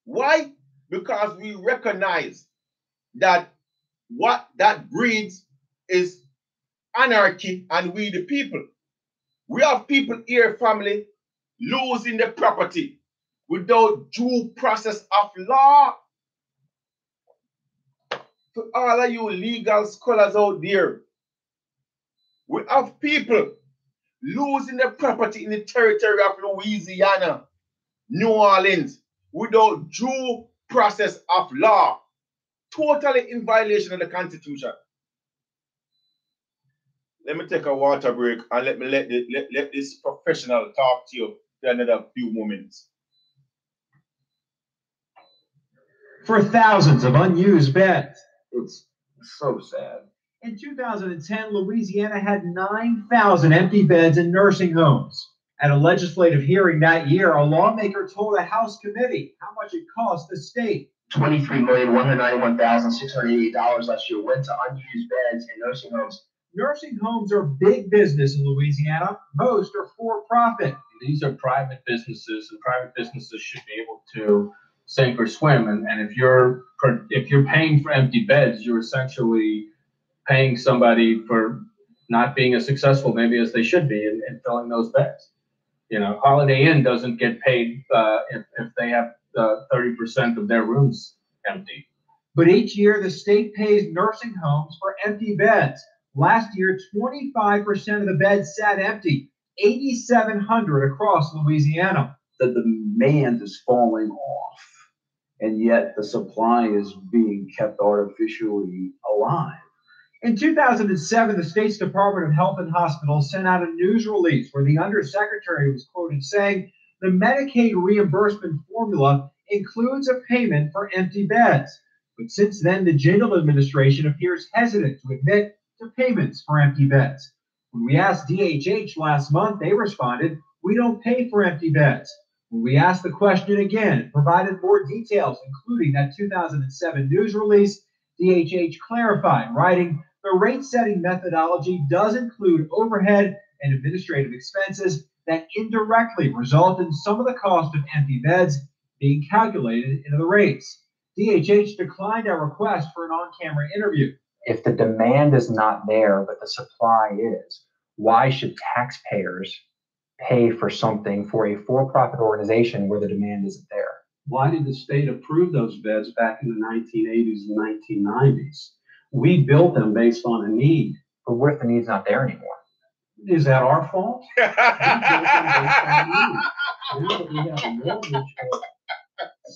Why? Because we recognize that what that breeds is anarchy, and we the people. We have people here, family, losing their property without due process of law. To all of you legal scholars out there, we have people losing their property in the territory of Louisiana, New Orleans, without due process of law. Totally in violation of the Constitution. Let me take a water break and let this professional talk to you for another few moments. For thousands of unused beds. It's so sad. In 2010, Louisiana had 9,000 empty beds in nursing homes. At a legislative hearing that year, a lawmaker told a House committee how much it cost the state. $23,191,688 last year went to unused beds in nursing homes. Nursing homes are big business in Louisiana. Most are for-profit. These are private businesses, and private businesses should be able to sink or swim. And if you're paying for empty beds, you're essentially paying somebody for not being as successful maybe as they should be in filling those beds. You know, Holiday Inn doesn't get paid if they have 30% of their rooms empty. But each year, the state pays nursing homes for empty beds. Last year, 25% of the beds sat empty, 8,700 across Louisiana. The demand is falling off, and yet the supply is being kept artificially alive. In 2007, the state's Department of Health and Hospitals sent out a news release where the undersecretary was quoted saying the Medicaid reimbursement formula includes a payment for empty beds. But since then, the Jindal administration appears hesitant to admit to payments for empty beds. When we asked DHH last month, they responded, "We don't pay for empty beds." When we asked the question again, it provided more details, including that 2007 news release. DHH clarified, writing, "The rate-setting methodology does include overhead and administrative expenses that indirectly result in some of the cost of empty beds being calculated into the rates." DHH declined our request for an on-camera interview. If the demand is not there, but the supply is, why should taxpayers pay for something for a for-profit organization where the demand isn't there? Why did the state approve those beds back in the 1980s and 1990s? We built them based on a need. But what if the need's not there anymore? Is that our fault? We built them based on need. Now that we have a mortgage of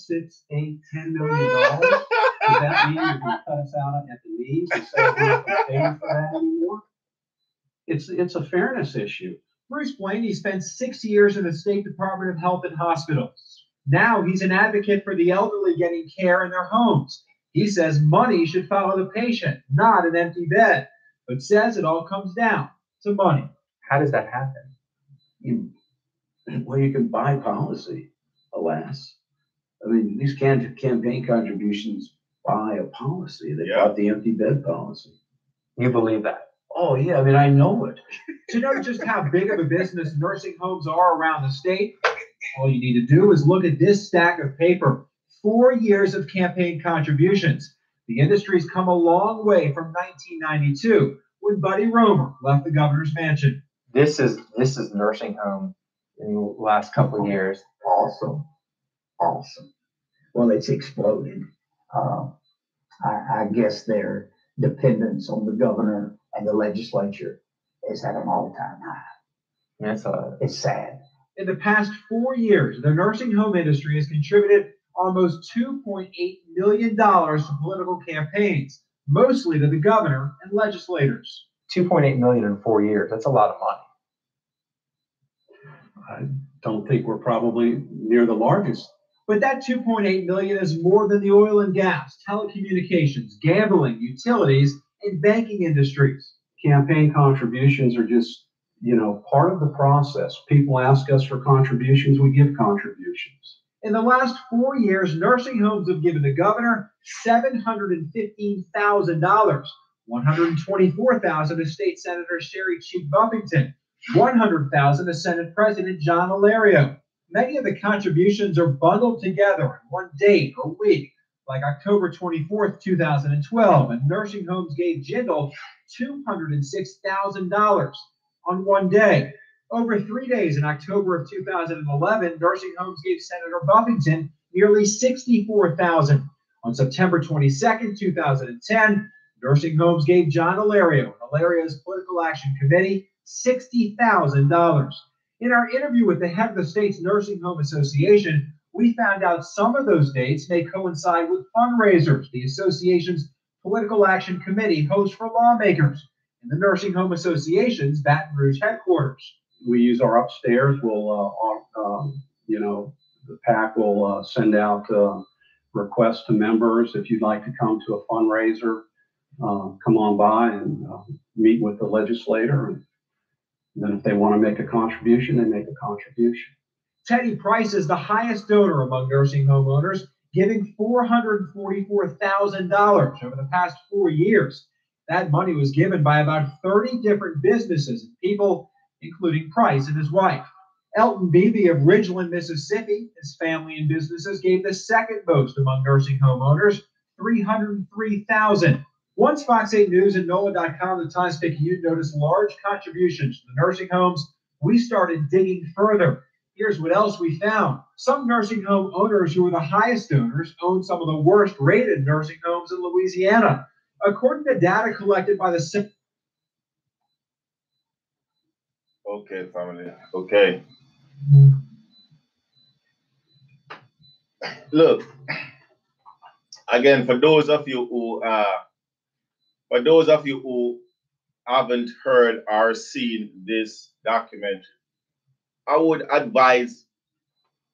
$6, $8, $10 million, does that mean you're going to cut us out at the knees and say we're not going to pay you for that anymore? It's a fairness issue. Bruce Blaney spent 6 years in the State Department of Health and Hospitals. Now he's an advocate for the elderly getting care in their homes. He says money should follow the patient, not an empty bed, but says it all comes down to money. How does that happen? Well, you can buy policy, alas. I mean, these campaign contributions buy a policy. They bought the empty bed policy. You believe that? Oh, yeah. I mean, I know it. To know just how big of a business nursing homes are around the state, all you need to do is look at this stack of paper. 4 years of campaign contributions. The industry's come a long way from 1992, when Buddy Roemer left the governor's mansion. This is nursing home in the last couple of years. Awesome. Well, it's exploded. I guess their dependence on the governor and the legislature is at an all-time high. It's sad. In the past 4 years, the nursing home industry has contributed almost $2.8 million to political campaigns, mostly to the governor and legislators. $2.8 million in 4 years. That's a lot of money. I don't think we're probably near the largest. But that $2.8 million is more than the oil and gas, telecommunications, gambling, utilities, and banking industries. Campaign contributions are just, part of the process. People ask us for contributions, we give contributions. In the last 4 years, nursing homes have given the governor $715,000, $124,000 to State Senator Sherry Cheek Buffington, $100,000 to Senate President John Alario. Many of the contributions are bundled together in one date or week, like October 24th, 2012, and nursing homes gave Jindal $206,000 on one day. Over 3 days in October of 2011, nursing homes gave Senator Buffington nearly $64,000. On September 22nd, 2010, nursing homes gave John Alario and Alario's Political Action Committee $60,000. In our interview with the head of the state's Nursing Home Association, we found out some of those dates may coincide with fundraisers the association's Political Action Committee hosts for lawmakers in the Nursing Home Association's Baton Rouge headquarters. We use our upstairs. We'll, the PAC will send out requests to members. If you'd like to come to a fundraiser, come on by and meet with the legislator. And then if they want to make a contribution, they make a contribution. Teddy Price is the highest donor among nursing home owners, giving $444,000 over the past 4 years. That money was given by about 30 different businesses and people, including Price and his wife. Elton Beebe of Ridgeland, Mississippi, his family and businesses gave the second most among nursing home owners, $303,000. Once Fox 8 News and NOLA.com, the Times-Picayune, noticed large contributions to the nursing homes, we started digging further. Here's what else we found. Some nursing home owners who were the highest donors own some of the worst rated nursing homes in Louisiana. According to data collected by the... Okay, family. Okay. Look, again, for those of you who haven't heard or seen this documentary, I would advise,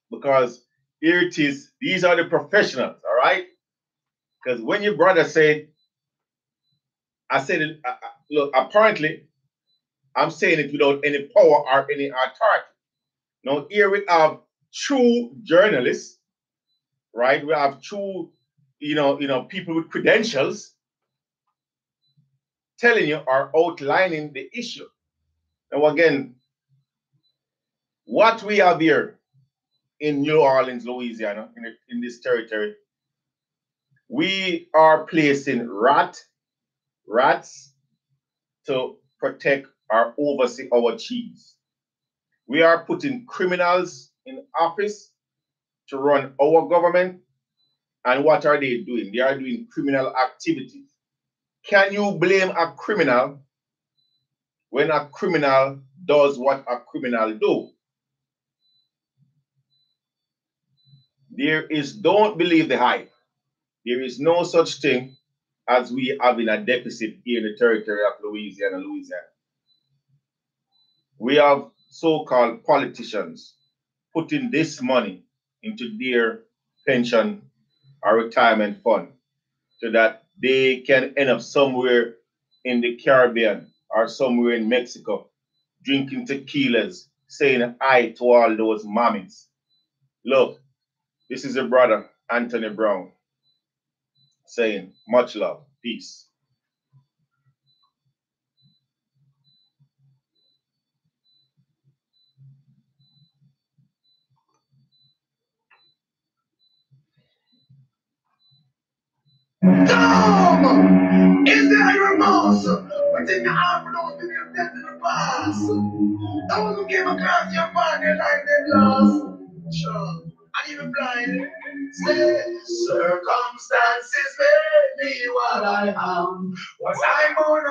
because here it is, these are the professionals, all right? Because when your brother said, look, apparently, I'm saying it without any power or any authority. Now, here we have true journalists, right? We have true, people with credentials telling you or outlining the issue. Now, again, what we have here in New Orleans, Louisiana, in this territory, we are placing rats to protect or oversee our cheese. We are putting criminals in office to run our government. And what are they doing? They are doing criminal activities. Can you blame a criminal when a criminal does what a criminal do? Don't believe the hype. There is no such thing as we having a deficit here in the territory of Louisiana. We have so-called politicians putting this money into their pension or retirement fund so that they can end up somewhere in the Caribbean or somewhere in Mexico drinking tequilas, saying hi to all those mommies. Look, this is a brother, Anthony Brown, saying much love, peace. Dumb! Is there a remorse? Within the heart for those who have death in the past? Those who came across your body like they lost. Sure, and even blind. Say, circumstances made me what I am. Was I born